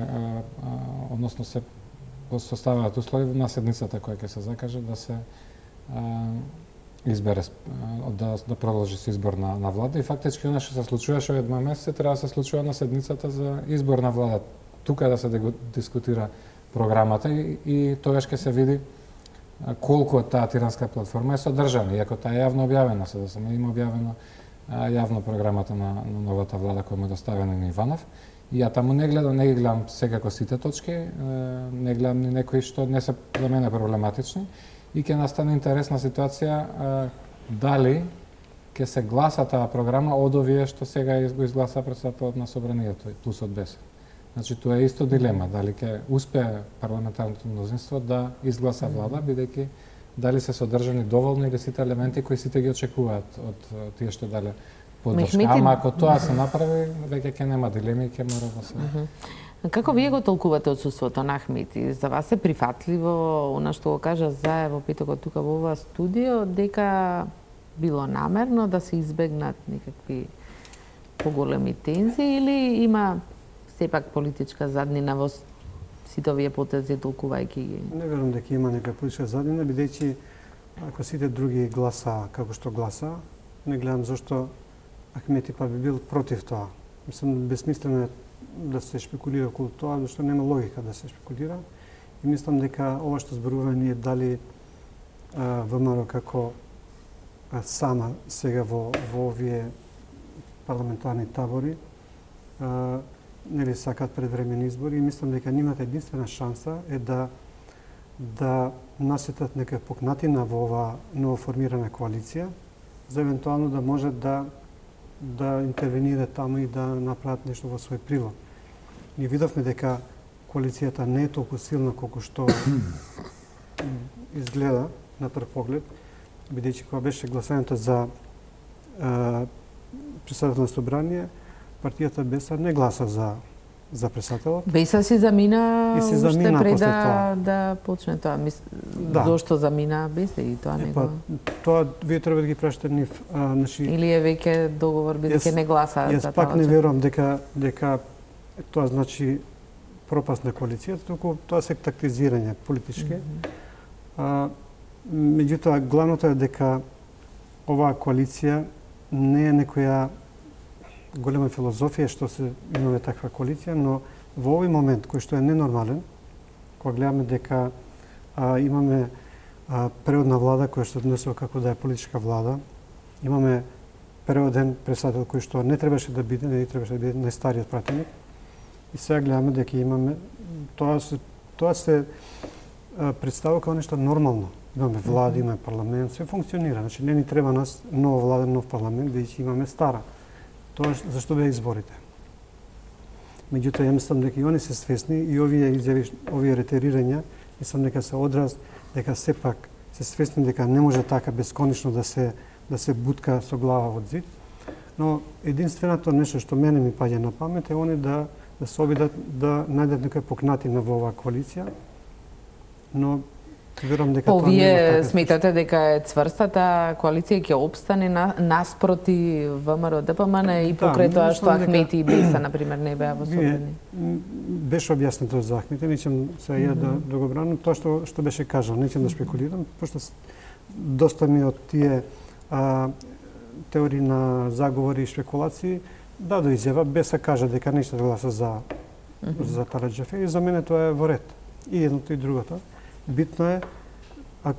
односно се составуваат услови на седницата која ќе се закаже да се избере, да продолжи со избор на влада и фактички она што се случуваше во 2 месеци треба да се случува на седницата за избор на влада. Тука да се дискутира програмата и тогаш ќе се види колку од таа тиранска платформа е содржана, иако таа е јавно објавена, се да се има објавено јавно програмата на новата влада која му е доставена на Иванов. И ја таму не ги гледам секако сите точки, не гледам ни некои што не се за мене проблематични и ќе настане интересна ситуација дали ќе се гласа таа програма од овие што сега го изгласа председателот на собранието плюс од БЕС. Значи тоа е исто дилема, дали ќе успее парламентарното мнозинство да изгласа влада, бидејќи дали се содржани доволно или сите елементи кои сите ги очекуваат од тие што дале поддршка. Мехмети... Ама ако тоа се направи, веќе ќе нема дилеми, ќе мора да се... Како вие го толкувате отсуството на Ахмети? За вас е прифатливо, она што го кажа Заев во петокот тука во оваа студио, дека било намерно да се избегнат некакви поголеми тензии или има сепак политичка заднина во сите овие потези толкувајќи ги? Не верувам дека има нека политичка заднина, бидејќи ако сите други гласа како што гласа, не гледам зашто Ахмети па би бил против тоа. Мислам, безсмислено е да се шпекулира околу тоа, зашто нема логика да се шпекулира. И мислам дека ова што зборуваме ние дали ВМРО како сама сега во овие парламентарни табори, нели сакат предвремени избори и мислам дека нимате единствена шанса е да насетат нека покнатина во ова новоформирана коалиција, за евентуално да може да интервенира таму и да направат нешто во свој прилог. Ние видовме дека коалицијата не е толку силна колку што изгледа на прв поглед, бидејќи кога беше гласањето за председател на собрание, партијата Беса не гласа за председателот. Беса си замина уште пред тоа. Да почне тоа. Да. Зошто замина Беса и тоа него? Тоа вие треба да ги прашате нив. Или е веќе договор бидејќи не гласа за тоа? Јас пак не верувам дека тоа значи пропаст на коалицијата, туку тоа се тактизирање политички. Меѓутоа, главното е дека оваа коалиција не е некоја голема филозофија што се имаме таква коалиција, но во овој момент кој што е ненормален, кога гледаме дека имаме преодна влада која што однесува како да е политичка влада, имаме преоден председател кој што не требаше да биде, не требаше да биде најстариот пратеник, и сега гледаме дека имаме тоа се представува како нешто нормално. Имаме влада, имаме парламент, се функционира. Значи не ни треба нас нова влада, нов парламент, бидејќи имаме стара. Тоа зашто беа изборите. Меѓутоа, ја мислам дека и они се свесни и овие изјави, овие ретерирања, мислам дека се одраз, дека сепак се свесни дека не може така бесконечно да се бутка со глава во зид. Но единственото нешто што мене ми паѓа на памет е они да се обидат да најдат некоја покнатина во оваа коалиција. Но верувам дека тоа вие сметате дека е цврстата коалиција ќе опстане наспроти ВМРО ДПМН и покрај тоа што Ахмети и Беса на пример не беа во собрани? Беше објаснето за Ахмети, неќем се ја да го бранам тоа што беше кажал, неќем да шпекулирам, пошто доста ми од тие теории на заговори и шпекулации дадо изјава, Беса кажа дека нешто да гласа за Талат Џафери, за мене тоа е во ред. И едното и другото. Битно е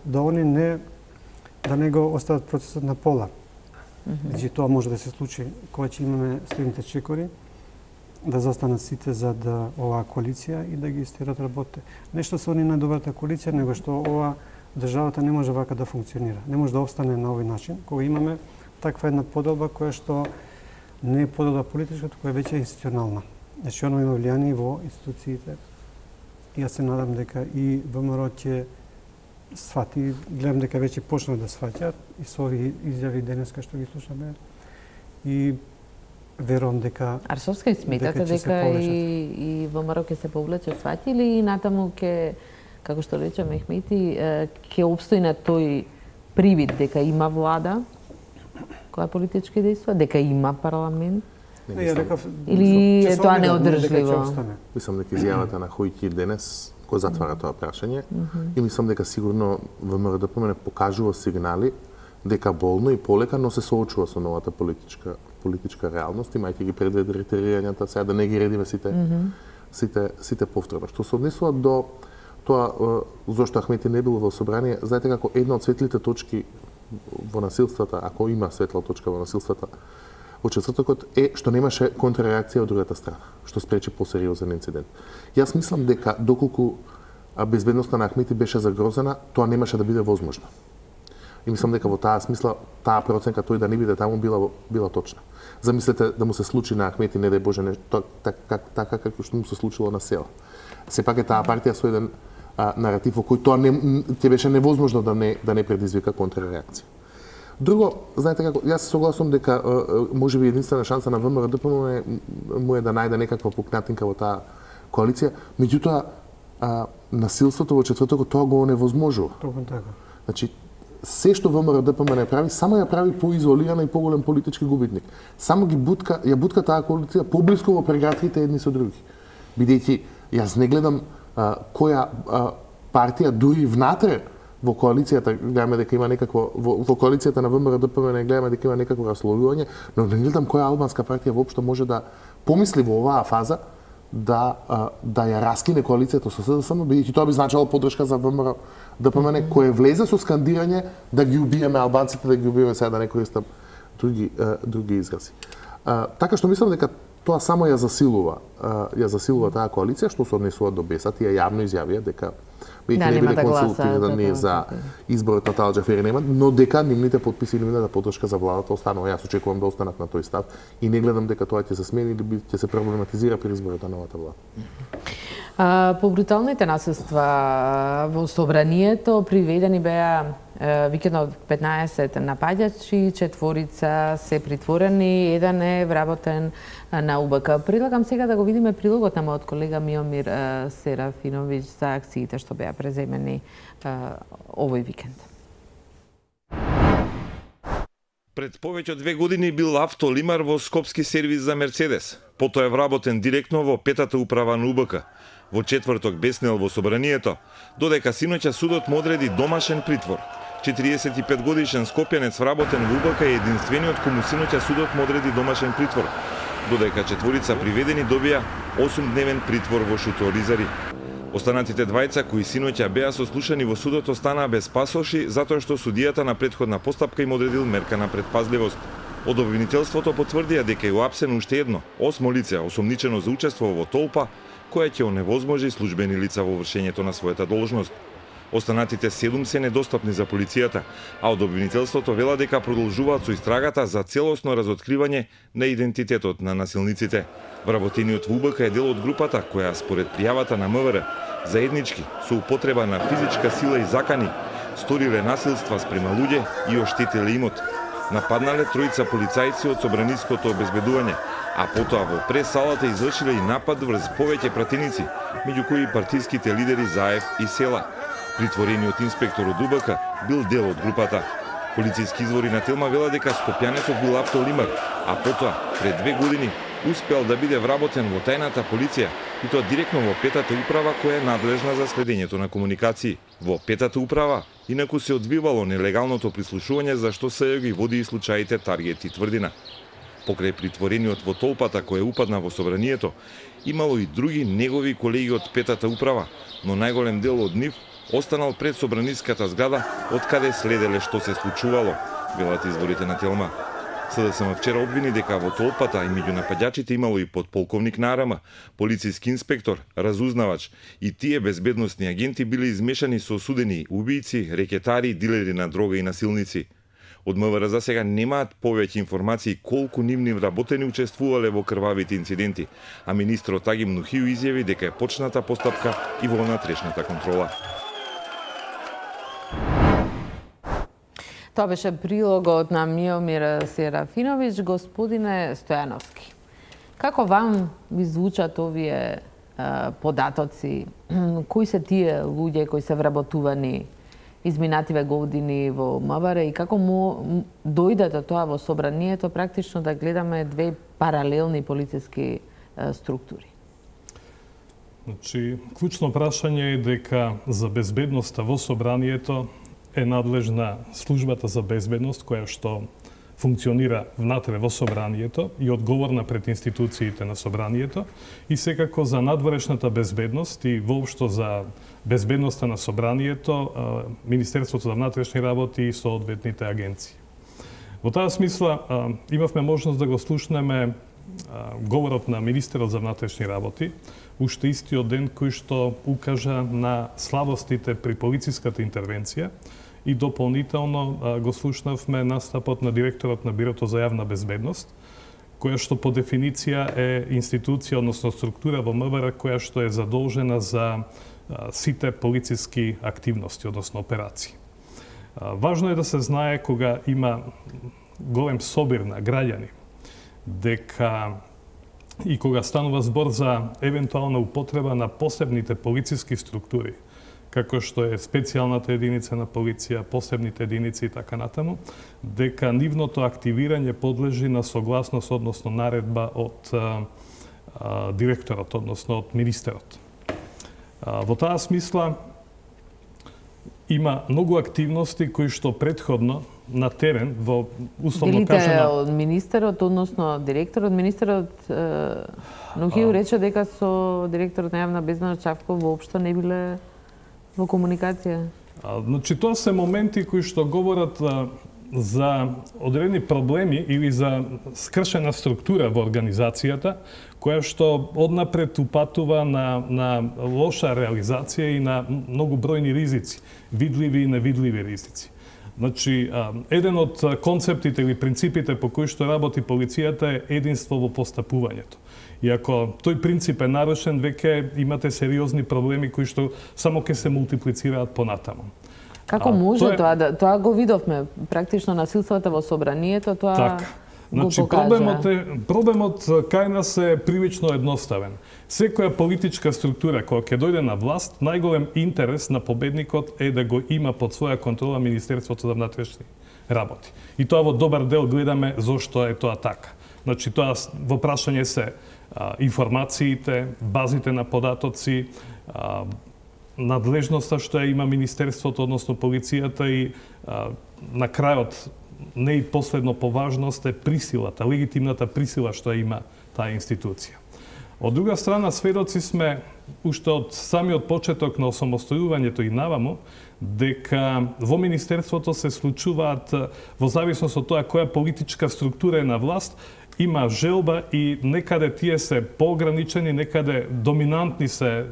да они да не го остават процесот на пола. Значи тоа може да се случи кога ќе имаме следните чекори, да застанат сите за да оваа коалиција и да ги истерат работите. Нешто се они најдобрата коалиција, него што ова државата не може вака да функционира. Не може да опстане на овој начин, кога имаме таква една поделба која што не е поделба политичка, туку е веќе институционална. Значи, оно има влијание во институциите. Јас се надам дека и ВМРО ќе свати, гледам дека веќе почна да сваќаат и со овие изјави денеска што ги слушаме. И верувам дека Арсовска, сметате дека и ВМРО ќе се повлече, сваќа или и натаму ќе, како што рече Мехмети, ќе опстои на тој привид дека има влада која политички дејства, дека има парламент? Или е тоа неодржливо? Мислам дека изјавата на Хојќи денес го затвара тоа прашање и мислам дека сигурно ВМРО ДПМН покажува сигнали дека болно и полека, но се соочува со новата политичка реалност, имајќи ги предвид ретерирањата, сега да не ги редиме сите повторно. Што се однесува до тоа зошто Ахмети не бил во собрание, знаете како една од светлите точки во насилствата, ако има светла точка во насилствата, во четвртокот е што немаше контрареакција од другата страна, што спречи посериозен инцидент. Јас мислам дека доколку безбедноста на Ахмети беше загрозена, тоа немаше да биде возможно. И мислам дека во таа смисла, таа проценка тој да не биде таму била точна. Замислете да му се случи на Ахмети, не дај Боже, така како што му се случило на Села. Сепак е таа партија со еден наратив во кој тоа ќе беше невозможно да не предизвика контрреакција. Друго, знаете како, јас се согласувам дека можеби единствена шанса на ВМРО ДПМН му е да најде некаква пукнатинка во таа коалиција, меѓутоа насилството во четвртокот тоа го оневозможува. Токму така. Значи, се што ВМРО ДПМН прави, само ја прави поизолирана и поголем политички губитник. Само ја бутка таа коалиција поблиску во прегратките едни со други. Бидејќи јас не гледам која партија дури внатре во коалицијата гледаме дека има некакво во коалицијата на ВМРО ДПМН гледаме дека има некакво расслојување, но не гледам која албанска партија воопшто може да помисли во оваа фаза да ја раскине коалицијата со СДСМ, бидејќи тоа би значило поддршка за ВМРО ДПМН кој влезе со скандирање да ги убиеме албанците, да ги убиеме, сега да не користам други изрази. Така што мислам дека тоа само ја засилува таа коалиција, што се однесува до Бесат, ја јавно изјавија дека бидејќи не биле консултирани за изборот на Талџа Фери но дека нивните потписи или нивната поддршка за владата останува. Јас очекувам да останат на тој став и не гледам дека тоа ќе се смени или ќе се проблематизира при изборот на новата влада. По бруталните насилства во собранието приведени беа викендот 15 напаѓачи, 4 се притворени, 1 е вработен на УБК. Предлагам сега да го видиме прилогот на мојот колега Миомир Серафиновиќ за акциите што беа преземени овој викенд. Пред повеќе од 2 години бил автолимар во Скопски сервис за Мерцедес. Потоа е вработен директно во 5-та управа на УБК. Во четврток беснел во собранието, додека синоќа судот му одреди домашен притвор. 45 годишен скопјанец вработен во УБК е единствениот кому синоќа судот му одреди домашен притвор, додека 4 приведени добија 8-дневен притвор во Шуторизари. Останатите двајца кои синоќа беа сослушани во судот останаа без пасоши затоа што судијата на претходна постапка им одредил мерка на предпазливост. Од обвинителството потврдија дека е уапсено уште едно, 8 лице осомничено за учество во толпа која ќе оневозможи службени лица во вршењето на својата должност. Останатите 7 се недостапни за полицијата, а од обвинителството вела дека продолжуваат со истрагата за целосно разоткривање на идентитетот на насилниците. Вработениот во УБК е дел од групата која според пријавата на МВР заеднички со употреба на физичка сила и закани сториле насилства спрема луѓе и оштетиле имот. Нападнале 3 полицајци од собраниското обезбедување, а потоа во прес-салата извршиле и напад врз повеќе пратеници, меѓу кои партиските лидери Заев и Села. Притворениот инспектор од УБК бил дел од групата. Полициски извори на Телма вела дека скопјанецот бил автолимар, а потоа пред 2 години успел да биде вработен во тајната полиција и тоа директно во 5-та управа која е надлежна за следењето на комуникации. Во 5-та управа инаку се одвивало нелегалното прислушување за што се ги води и случаите Таргет и Тврдина. Покрај притворениот во толпата која упадна во собранието, имало и други негови колеги од 5-та управа, но најголем дел од нив останал пред собраниската зграда, од каде следеле што се случувало, велат изворите на Телма. СДСМ вчера обвини дека во толпата и меѓу напаѓачите имало и подполковник на АРМ, полициски инспектор, разузнавач и тие безбедносни агенти биле измешани со осудени убијци, рекетари, дилери на дрога и насилници. Од МВР за сега немаат повеќе информации колку нивни вработени учествувале во крвавите инциденти, а министрот Агим Нухију изјави дека е почната постапка и во натрешната контрола. Тоа беше прилогот на Миомир Серафиновиќ. Господине Стојановски, како вам ви звучат овие податоци? Кои се тие луѓе кои се вработувани изминативе години во МВР и како му дојде до тоа во собранието практично да гледаме 2 паралелни полициски структури? Значи, клучно прашање е дека за безбедноста во собранието е надлежна службата за безбедност која што функционира внатре во собранието и одговорна пред институциите на собранието и секако за надворешната безбедност и воопшто за безбедноста на собранието Министерството за внатрешни работи и соодветните агенции. Во таа смисла имавме можност да го слушнеме говорот на министерот за внатрешни работи уште истиот ден кој што укажа на слабостите при полициската интервенција и дополнително го слушнавме настапот на директорот на Бирото за јавна безбедност, која што по дефиниција е институција, односно структура во МВР која што е задолжена за сите полициски активности, односно операции. Важно е да се знае кога има голем собир на граѓани, дека и кога станува збор за евентуална употреба на посебните полициски структури, како што е специјалната единица на полиција, посебните единици и така натаму, дека нивното активирање подлежи на согласност, односно наредба од директорот, односно од министерот. Во таа смисла има многу активности кои што претходно на терен во условно кажано од министерот, односно директорот, министерот Нухију рече дека со директорот на јавна безбедност Чавков воопшто не биле во комуникација. Значи тоа се моменти кои што говорат за одредени проблеми или за скршена структура во организацијата, која што однапред упатува на лоша реализација и на многу бројни ризици, видливи и невидливи ризици. Значи, еден од концептите или принципите по кои што работи полицијата е единство во постапувањето. И ако тој принцип е нарушен, веќе имате сериозни проблеми кои што само ќе се мултиплицираат понатаму. Како може тоа? Тоа го видовме практично насилствата во собранието, тоа така. Значи, проблемот кај нас е прилично едноставен. Секоја политичка структура која ќе дојде на власт, најголем интерес на победникот е да го има под своја контрола Министерството за внатрешни работи. И тоа во добар дел гледаме зошто е тоа така. Значи, тоа во прашање се информациите, базите на податоци, надлежноста што ја има Министерството, односно полицијата и на крајот не и последно по важност е присилата, легитимната присила што има таа институција. Од друга страна, сведоци сме уште од самиот почеток на осамостојувањето и наваму, дека во Министерството се случуваат, во зависност од тоа која политичка структура е на власт, има желба и некаде тие се поограничени, некаде доминантни се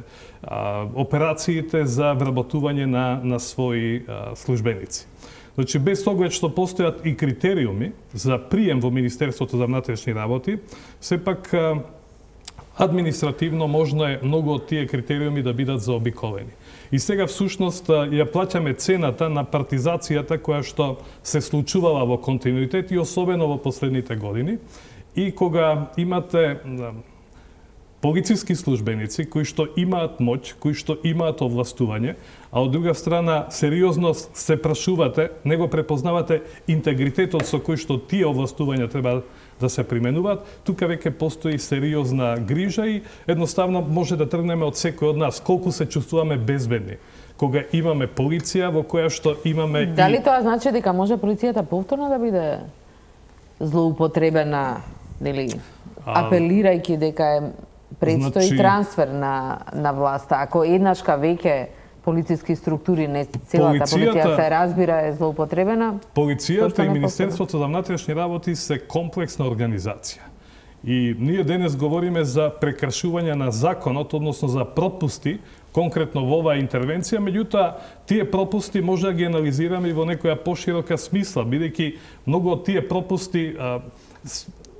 операциите за вработување на своји службеници. Значи, без оглед што постојат и критериуми за прием во Министерството за внатрешни работи, сепак административно можно е многу од тие критериуми да бидат заобиколени. И сега всушност ја плаќаме цената на партизацијата која што се случувала во континуитет и особено во последните години. И кога имате полициски службеници кои што имаат моќ, кои што имаат овластување, а од друга страна сериозно се прашувате, не го препознавате интегритетот со кој што тие овластувања треба да се применуваат, тука веќе постои сериозна грижа и едноставно може да тргнеме од секој од нас колку се чувствуваме безбедни кога имаме полиција во која што имаме Дали тоа значи дека може полицијата повторно да биде злоупотребена, нели, апелирајќи дека предстои трансфер на власта, ако еднашка веќе полициски структури, не целата полиција се разбира е злоупотребена? Полицијата и Министерството за внатрешни работи се комплексна организација. И ние денес говориме за прекршување на законот, односно за пропусти, конкретно во оваа интервенција, меѓутоа тие пропусти може да ги анализираме и во некоја поширока смисла, бидејќи многу од тие пропусти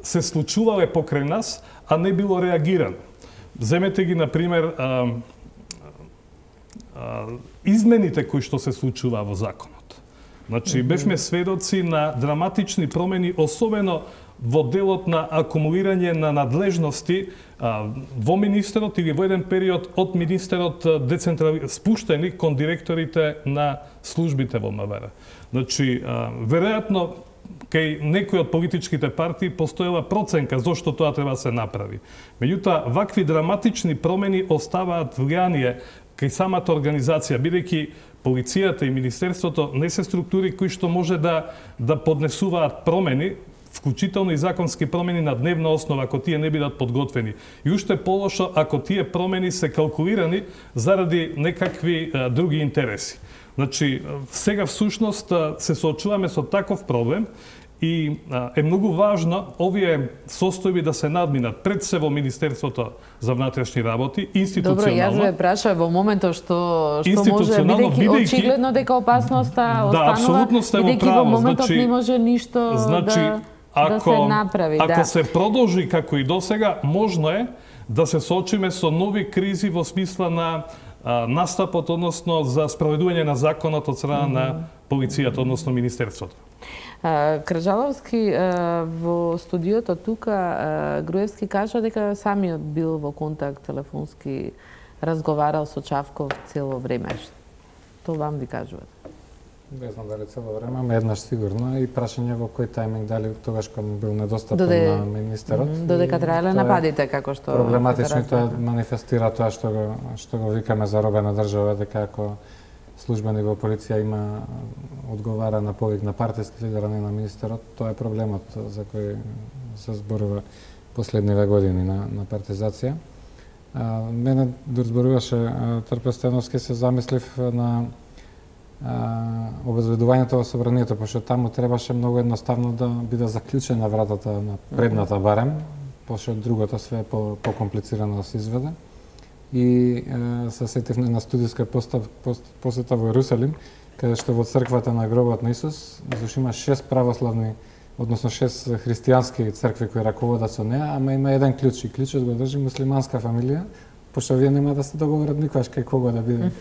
се случувале покрај нас, а не било реагирано. Земете ги, например, измените кои што се случува во законот. Значи, бевме сведоци на драматични промени, особено во делот на акумулирање на надлежности во министерот или во еден период од министерот спуштени кон директорите на службите во МВР. Значи, веројатно, кај некои од политичките партии постоела проценка зошто тоа треба да се направи. Меѓутоа, вакви драматични промени оставаат влијание кај самата организација, бидејќи полицијата и Министерството не се структури кои што може да поднесуваат промени, вклучително и законски промени на дневна основа, ако тие не бидат подготвени. И уште полошо, ако тие промени се калкулирани заради некакви други интереси. Значи, сега всушност се соочуваме со таков проблем и е многу важно овие состојби да се надминат пред се во Министерството за внатрешни работи, институционално. Добро, јас ве прашав во моментот што може, бидејќи очигледно дека опасноста останува, бидејќи во моментот не може ништо да се направи. Ако се продолжи како и досега, можно е да се соочиме со нови кризи во смисла на настапот, односно за спроведување на законот од страна на полицијата, односно Министерството. Кржаловски во студиото тука, Груевски кажа дека самиот бил во контакт телефонски, разговарал со Чавков цело време. Што вам ви кажуват? Не знам дали цело време, ама еднаш сигурно и прашање во кој тајминг, дали тогаш кога бил недостапен на министерот. Додека траеле нападите, како што... Проблематично и тоа манифестира тоа што го викаме заробена држава, дека ако службеник во полиција има одговара на повик на партиски лидер, а не на министерот, тоа е проблемот за кој се зборува последниве години на партизација. Мене дозборуваше Трпестеновски, се замислив на обезведувањето во собранието, пошто таму требаше многу едноставно да биде заклучена вратата на предната барем, пошто другото све е покомплицирано да се изведе. И се сетив на студиска посета во Јерусалим, каде што во црквата на гробот на Исус има 6 православни, односно 6 христијански цркви кои раководат со неа, ама има еден клjuč и клjučот го држи муслиманска фамилија, пошто вие нема да се договорат никогаш кај кого да биде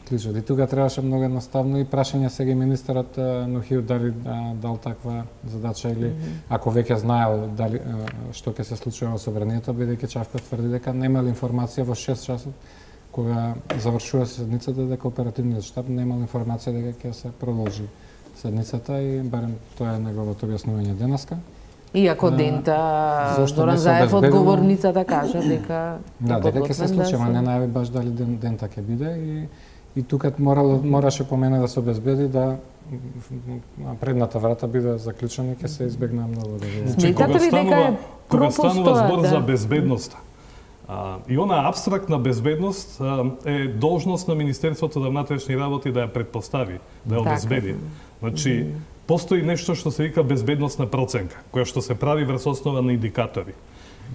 клjučот. И тука требаше многу едноставно и прашање сега и министерот Нухију дали дал таква задача или ако веќе знаел дали што ќе се случува во собранието, бидејќи Чавков тврди дека немал информација во 6 часот кога завршува седницата, дека оперативниот штаб немал информација дека ќе се продолжи седницата и барем тоа е неговото објаснување денеска. Иако дента Зоран Заев одговорницата кажа дека дека ќе се случи, ама не најави баш дали дента ќе биде и тука мораше по мене да се обезбеди да предната врата биде заклучена и ќе се избегне многу да Сметате ли дека е кога станува збор за безбедноста? И она абстрактна безбедност е должност на Министерството за внатрешни работи да ја предпостави, да ја обезбеди. Значи, постои нешто што се вика безбедносна проценка, која што се прави врз основа на индикатори.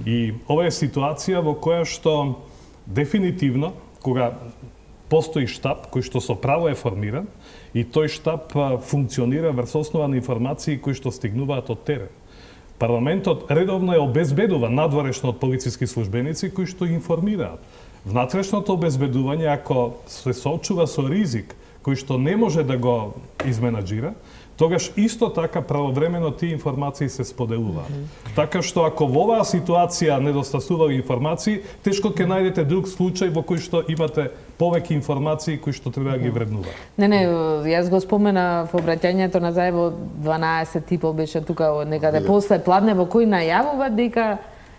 И ова е ситуација во која што дефинитивно, кога постои штаб кој што со право е формиран и тој штаб функционира врз основа на информации кои што стигнуваат од терен. Парламентот редовно е обезбедува надворешно од полициски службеници кои што информираат. Внатрешното обезбедување, ако се соочува со ризик кој што не може да го изменаџира, тогаш исто така правовремено тие информации се споделуваат. Така што ако во оваа ситуација недостасува информации, тешко ќе најдете друг случај во кој што имате повеќе информации кои што треба да ги вреднуваат. Не, јас го спомена во обраќањето на Заево 12 типов беше тука некаде после пладне во кој најавуваат дека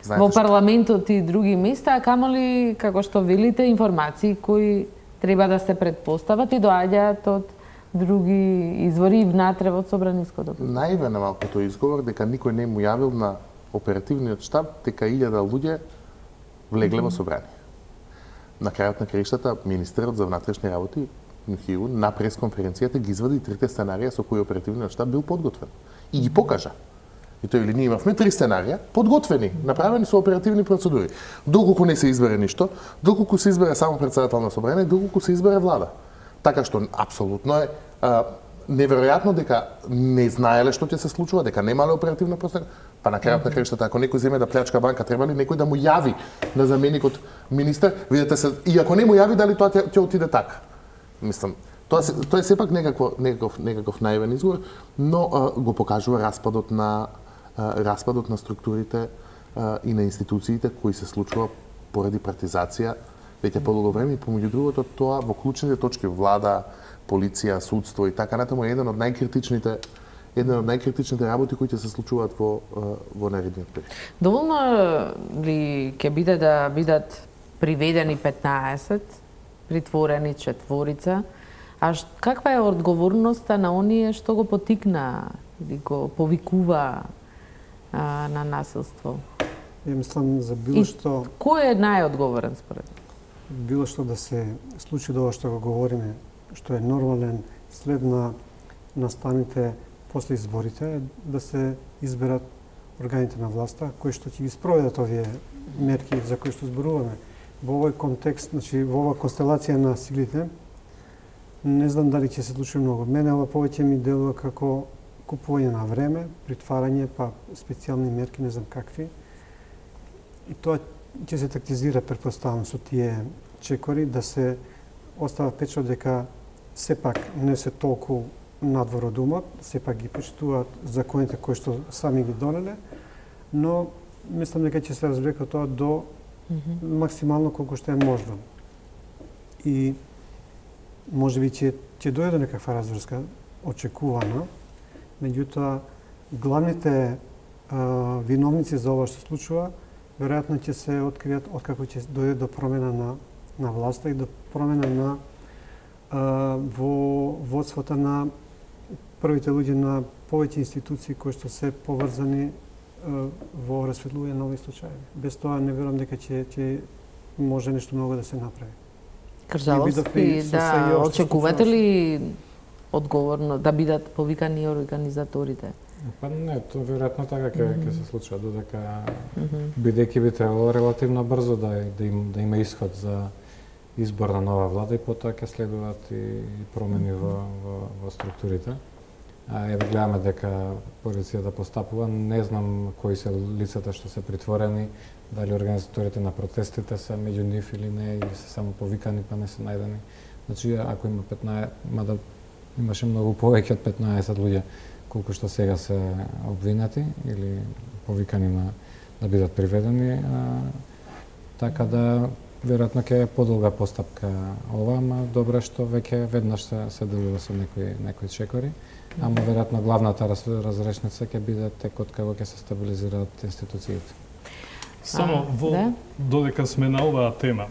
во парламентот и други места, камоли како што велите информации кои треба да се предпостават и доаѓаат од други извори внатре во собраниското. Наивен е малку тој изговор дека никој не му јавил на оперативниот штаб дека 1000 луѓе влегле во собрание. На крајот на краиштата министерот за внатрешни работи Нухију на пресконференцијата ги извади трите сценарија со кои оперативниот штаб бил подготвен и ги покажа. И тој или ние имавме 3 сценарија подготвени, направени со оперативни процедури. Доколку не се избере ништо, доколку се избере само председател на собрание, доколку се избере влада. Така што апсолутно е неверојатно дека не знаеле што ќе се случува, дека немале оперативна процедура. Па на крајот на краиштата, ако некој земе да плячка банка, треба ли некој да му јави на заменикот министер? Видете се, и ако не му јави, дали тоа ќе отиде така? Мислам, тоа е сепак некаков наивен изговор, но го покажува распадот на структурите и на институциите кои се случува поради партизација веќе подолго време и помеѓу другото тоа во клучните точки влада, полиција, судство и така натаму е еден од најкритичните работи кои ќе се случуваат во наредниот период. Доволно ли ќе биде да бидат приведени 15, притворени 4? А каква е одговорноста на оние што го потикна или го повикува на насилство? Ја мислам за било што... Кој е најодговорен според? Било што да се случи до ова што го говориме, што е нормален след на настаните после изборите, да се изберат органите на власта кои што ќе ги спроведат овие мерки за кои што зборуваме. Во овој контекст, значи во оваа констелација на силите, не знам дали ќе се случи многу. Мене ова повеќе ми делува како купување на време, притварање, па специјални мерки, не знам какви. И тоа ќе се тактизира, претпоставам, со тие чекори, да се остава впечаток дека сепак не се толку надвор од умот, сепак ги почитуваат законите кои што сами ги донеле, но мислам дека ќе се развлека тоа до максимално колку што е можно. И можеби ќе дојде до некаква разврска очекувана, меѓутоа главните виновници за ова што се случува веројатно ќе се откријат откако ќе дојде до промена на власта и до промена на во водството на првите луѓе на повеќе институции кои што се поврзани во расветлување на овој случаи. Без тоа не верувам дека ќе може нешто многу да се направи. Кржаловски, да, очекувате ли одговорно да бидат повикани организаторите? Па не, тоа веројатно така ќе се случува, додека бидејќи би требало релативно брзо да има исход за избор на нова влада и потоа ќе следуваат и промени во структурите. Еве гледаме дека полицијата постапува, не знам кои се лицата што се притворени, дали организаторите на протестите се меѓу нив или не, или се само повикани па не се најдени. Значи, ако има 15, мада имаше многу повеќе од 15 луѓе колку што сега се обвинати или повикани да бидат приведени, така да веројатно ќе е подолга постапка ова, ама добро што веќе веднаш се делува со некои чекори, ама веројатно главната разрешница ќе биде тек од кога ќе се стабилизираат институциите. Само додека сме на оваа тема,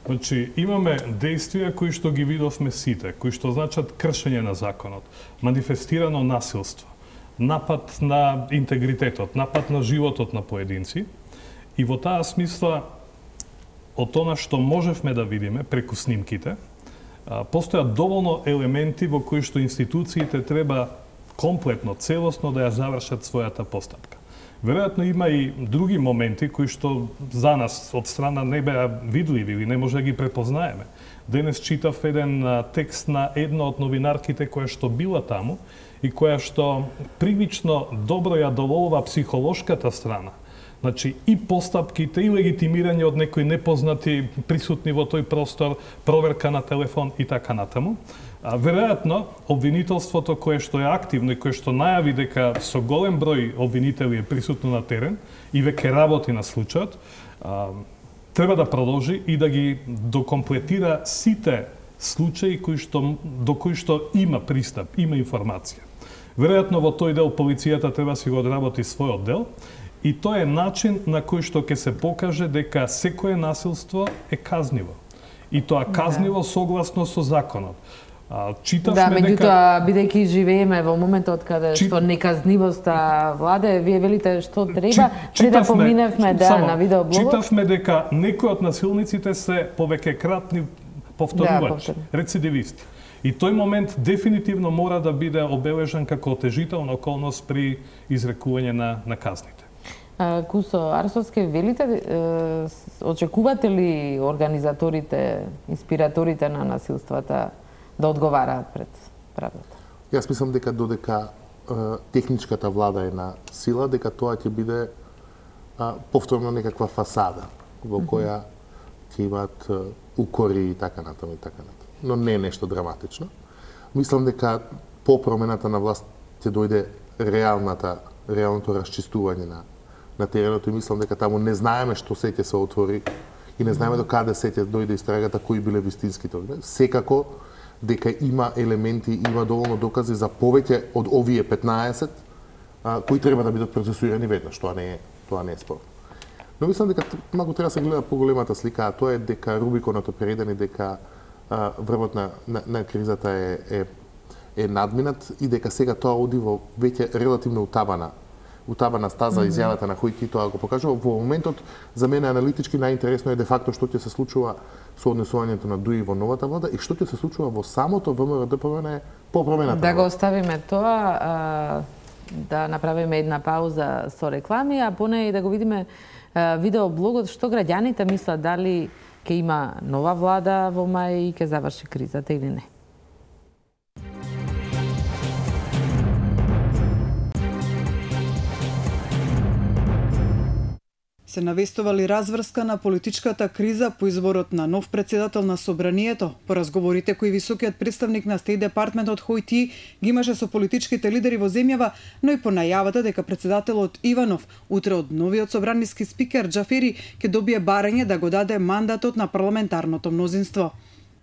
значи имаме действија кои што ги видовме сите, кои што значат кршење на законот, манифестирано насилство, напад на интегритетот, напад на животот на поединци, и во таа смисла од она што можевме да видиме преку снимките, постојат доволно елементи во кои што институциите треба комплетно, целосно да ја завршат својата постапка. Веројатно има и други моменти кои што за нас од страна не беа видливи или не може да ги препознаеме. Денес читав еден текст на една од новинарките која што била таму и која што прилично добро ја доволува психолошката страна. Значи и постапките, и легитимирање од некои непознати присутни во тој простор, проверка на телефон и така натаму. Веројатно, обвинителството кое што е активно и кое што најави дека со голем број обвинители е присутно на терен и веќе работи на случајот, треба да продолжи и да ги докомплетира сите случаи до кои што има пристап, има информација. Веројатно во тој дел полицијата треба си го одработи својот дел, и тоа е начин на кој што ќе се покаже дека секое насилство е казниво. И тоа казниво согласно со законот. Меѓутоа, бидејќи живееме во моментот каде што неказнивоста владе, вие велите што треба, да поминевме на видеоблогот. Читавме дека некои од насилниците се повеќекратни повторувачи, рецидивисти. И тој момент дефинитивно мора да биде обележан како отежителна околност при изрекување на казните. Кусо Арсовски, велите, очекувате ли организаторите, инспираторите на насилствата да одговараат пред правдата? Јас мислам дека додека техничката влада е на сила, дека тоа ќе биде повторно некаква фасада во која ќе имаат укори и така натаму и така натаму. Но не е нешто драматично. Мислам дека по промената на власт ќе дојде реалното расчистување на теренот и мислам дека таму не знаеме што се ќе се отвори и не знаеме до каде се ќе дојде истрагата, кои биле вистинските. Секако дека има елементи, има доволно докази за повеќе од овие 15 кои треба да бидат процесуирани веднаш, тоа не е спорно. Но мислам дека малку треба да се гледа поголемата слика, а тоа е дека Рубиконот е пререден и дека врвот на кризата е надминат и дека сега тоа оди во веќе релативно утабана стаза. Изјавата на Хојти тоа го покажува. Во моментот, за мене аналитички најинтересно е де факто што ќе се случува со однесувањето на ДУИ во новата влада и што ќе се случува во самото ВМРО-ДПМН по промената. Да го оставиме тоа, да направиме една пауза со реклами, а поне и да го видиме видеоблогот што граѓаните мислат дали ќе има нова влада во мај и ќе заврши кризата или не. се навестували разврска на политичката криза по изборот на нов председател на Собранието. По разговорите кои високиот представник на Стейт Департментот Хојти ги имаше со политичките лидери во земјава, но и по најавата дека председателот Иванов утре од новиот собраниски спикер Џафери ќе добие барање да го даде мандатот на парламентарното мнозинство.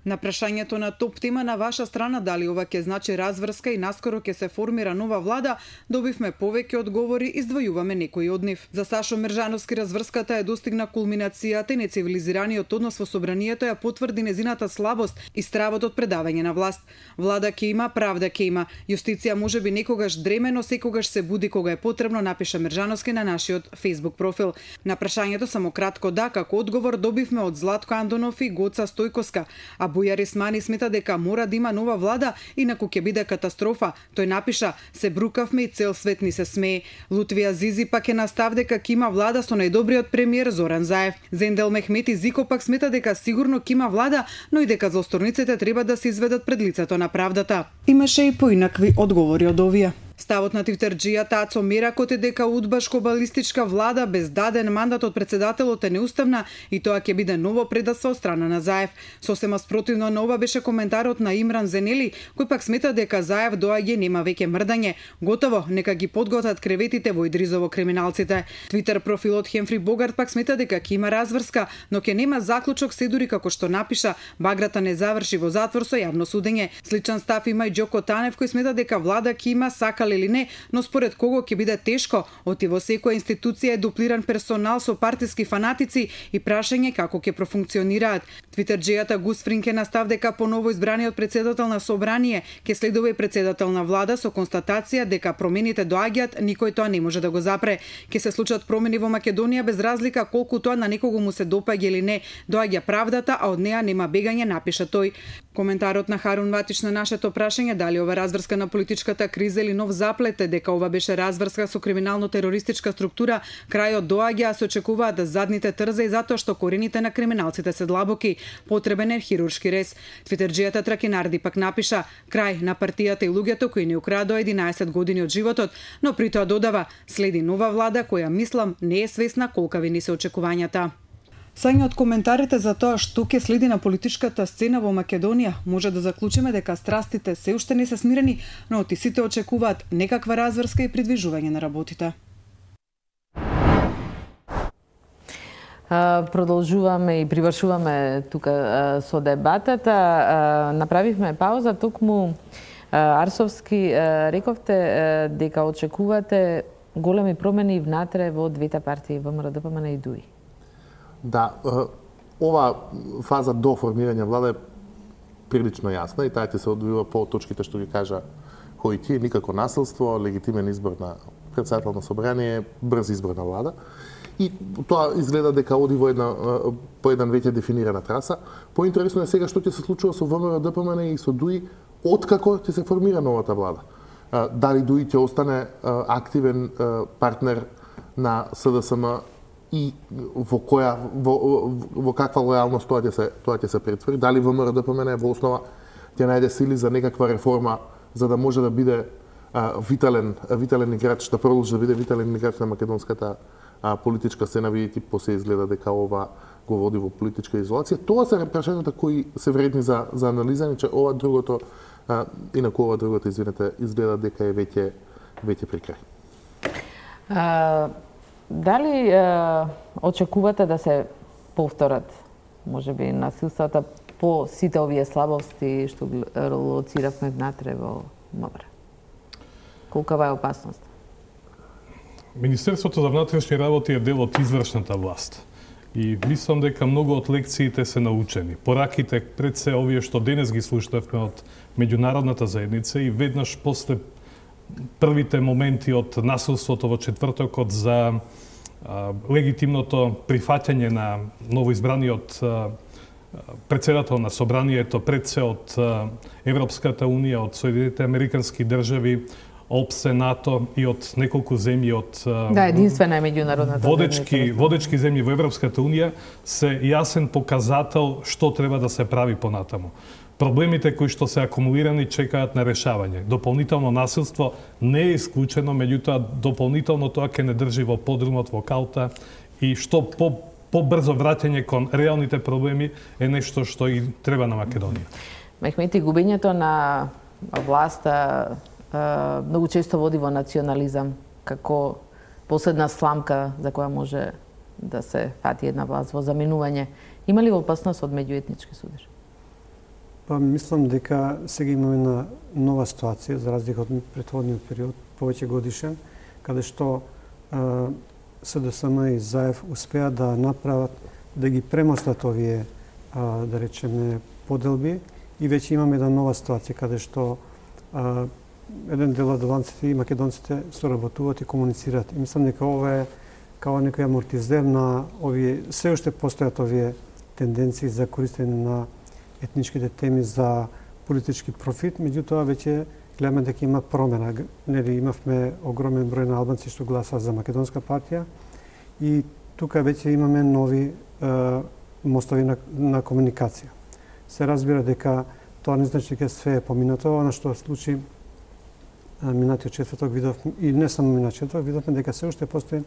На прашањето на топ тема на ваша страна дали ова ќе значи разврска и наскоро ќе се формира нова влада, добивме повеќе одговори, издвојуваме некои од нив. За Сашо Мержановски разврската е достигна кулминацијата и нецивилизираниот однос во Собранието ја потврди незината слабост и стравот од предавање на власт. Влада ќе има, правда ќе има. Јустиција можеби некогаш дреме, но секогаш се буди кога е потребно, напиша Мержановски на нашиот Facebook профил. На прашањето само кратко да, како одговор добивме од Златко Андонов и Гоца Стојковска, а Бујар Исмани смета дека мора да има нова влада, инаку ќе биде катастрофа. Тој напиша: "Се брукавме и цел свет ни се смее." Лутвија Зизи пак е настав дека ќе има влада со најдобриот премиер Зоран Заев. Зендел Мехмети Зико пак смета дека сигурно ќе има влада, но и дека злосторниците треба да се изведат пред лицето на правдата. Имаше и поинакви одговори од овие. Ставот на твитерџијата Ацо Меракот е дека удбашко-балистичка влада без даден мандат од председателот е неуставна и тоа ќе биде ново предавство од страна на Заев. Сосема спротивно на ова беше коментарот на Имран Зенели, кој пак смета дека Заев доаѓа нема веќе мрдање. Готово, нека ги подготат креветите во Идризово криминалците. Твитер профилот Хемфри Богарт пак смета дека ќе има разврска, но ќе нема заклучок се дури како што напиша, баграта не заврши во затвор со јавно судење. Сличен став има и Џоко Танев кој смета дека влада ќе има сака или не, но според кого ќе биде тешко, оти во секоја институција е дуплиран персонал со партиски фанатици и прашање како ќе профункционираат. Твитерџијата Гус Фринке настав дека по ново избраниот председател на Собрание ќе следува и председател на влада со констатација дека промените доаѓаат, никој тоа не може да го запре. Ќе се случат промени во Македонија без разлика колку тоа на некого му се допаѓа или не. Доаѓа правдата, а од неа нема бегање, напиша тој. Коментарот на Харун Ватич на нашето прашање дали ова разврска на политичката криза или нов заплет е дека ова беше разврска со криминално-терористичка структура, крајот доаѓа, а се очекуваат задните трза и затоа што корените на криминалците се длабоки, потребен е хируршки рез. Твитерџијата Тракинарди пак напиша: крај на партијата и луѓето кои не украдоа 11 години од животот, но при тоа додава: следи нова влада која мислам не е свесна колкави ни се очекувањата. Сања од коментарите за тоа што ќе следи на политичката сцена во Македонија, може да заклучиме дека страстите се уште не се смирени, но оти сите очекуваат некаква разврска и придвижување на работите. Продолжуваме и привршуваме тука со дебатата. Направивме пауза, токму Арсовски рековте дека очекувате големи промени внатре во двете партии, ВМРО ДПМН и ДУИ. Да, ова фаза до формирање влада е прилично јасна и таа ќе се одвива по точките што ги кажа Хојти, никако насилство, легитимен избор на председател на Собрание, брз избор на влада. И тоа изгледа дека оди во по еден веќе дефинирана траса. Поинтересно е сега што ќе се случува со ВМРО ДПМН и со ДУИ откако ќе се формира новата влада. Дали ДУИ ќе остане активен партнер на СДСМ и во каква лојалност тоа ќе се претвори, дали ВМРО ДПМН во основа ќе најде сили за некаква реформа за да може да биде витален играч, да продолжи да биде витален играч на македонската политичка сцена, видите после изгледа дека ова го води во политичка изолација. Тоа се прашањата кои се вредни за анализа, че ова другото извинете, изгледа дека е веќе при крај. Дали очекувате да се повторат можеби насилствата по сите овие слабости што лоциравме внатре во МВР? Колкава е опасност? Министерството за внатрешни работи е дел од извршната власт. И мислам дека многу од лекциите се научени. Пораките пред се овие што денес ги слушнавме од меѓународната заедница и веднаш после првите моменти од насилството во четвртокот за легитимното прифаќање на новоизбраниот председател на Собранието, пред се од Европската унија, од Соединетите Американски држави, ОПСЕ, НАТО и од неколку земји од единствена е меѓународната водечки земји во Европската унија се јасен показател што треба да се прави понатаму. Проблемите кои што се акумулирани чекаат на решавање. Дополнително насилство не е исклучено, меѓутоа дополнително тоа ќе не држи во подрумот, во калта и што побрзо враќање кон реалните проблеми е нешто што и треба на Македонија. Мехмети, губењето на власта многу често води во национализам како последна сламка за која може да се фати една власт во заминување. Има ли опасност од меѓуетнички судир? Па мислам дека сега имаме една нова ситуација за разлика од претходниот период, повеќе годишен, каде што СДСМ и ЗАЕВ успеа да направат, да ги премостат овие, да речеме, поделби и веќе имаме една нова ситуација каде што еден дел од албанците и македонците соработуваат и комуницираат. И мислам дека ова е као некој амортизер на овие, се уште постојат овие тенденции за користење на етничките теми за политички профит, меѓутоа веќе гледаме дека има промена. Нели имавме огромен број на албанци што гласаа за Македонска партија и тука веќе имаме нови мостови на комуникација. Се разбира дека тоа не значи дека све е поминато, она што случи минатиот четврток видовме, и не само минатиот четврток, видовме дека се уште постои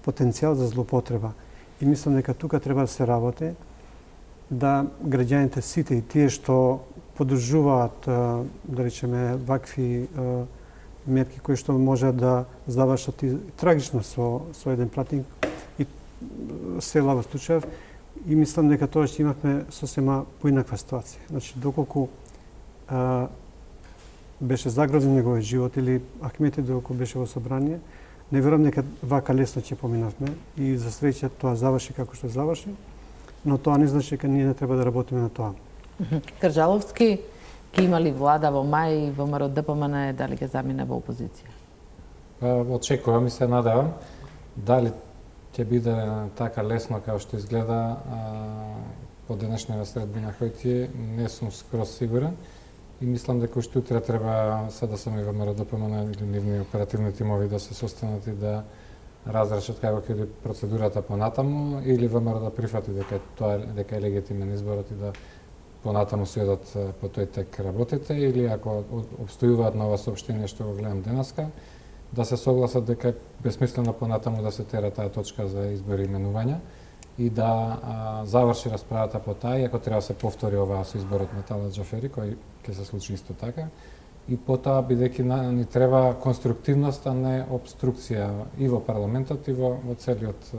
потенцијал за злоупотреба. И мислам дека тука треба да се работи, да граѓаните сите и тие што поддржуваат, да речеме, вакви мерки кои што може да завршат и трагично со еден пратник и се лава случаев, и мислам дека тоа што имавме сосема поинаква ситуација. Значи, доколку беше загрозен неговиот живот или Ахмети доколку беше во собрание, не верувам дека вака лесно ќе поминавме и за среќа тоа заврши како што заврши, но тоа не значи дека ние не треба да работиме на тоа. Кржаловски ќе има ли влада во мај и ВМРО ДПМН дали ќе замине во опозиција? Очекувам и се надевам. Дали ќе биде така лесно како што изгледа по денешната средба на Хојтие, не сум скроз сигурен. И мислам дека уште утре треба да сами во ВМРО ДПМН или нивни оперативни тимови да се состанат и да разрешат како ќе биде процедурата понатаму или ВМРО да прифати дека е легитимен изборот и да понатаму се одат по тој тек работите, или ако обстојуваат на ова соопштение што го гледам денеска, да се согласат дека е бесмислено понатаму да се тера таа точка за избори и именувања и да заврши расправата по таа, и ако треба се повтори оваа со изборот на Талат Џафери, кој ќе се случи исто така. И потоа, бидејќи ни треба конструктивност, а не обструкција и во парламентот, и во целиот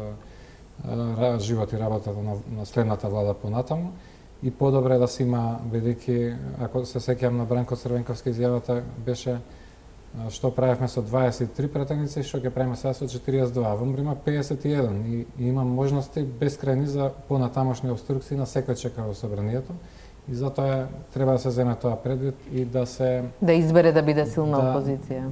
живот и работата на следната влада понатаму. И подобре да се има, бидејќи, ако се сеќавам на Бранко Црвенковски, изјавата беше што правевме со 23 претеници, што ќе правиме сега со 42. Во има 51 и има можности бескрајни за понатамошни обструкции на секој чека во собранието. И затоа треба да се земе тоа предвид и да се... Да избере да биде силна опозиција.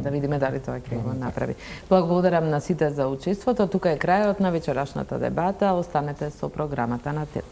Да видиме дали тоа ќе го направи. Благодарам на сите за учеството. Тука е крајот на вечерашната дебата. Останете со програмата на ТЕЛ.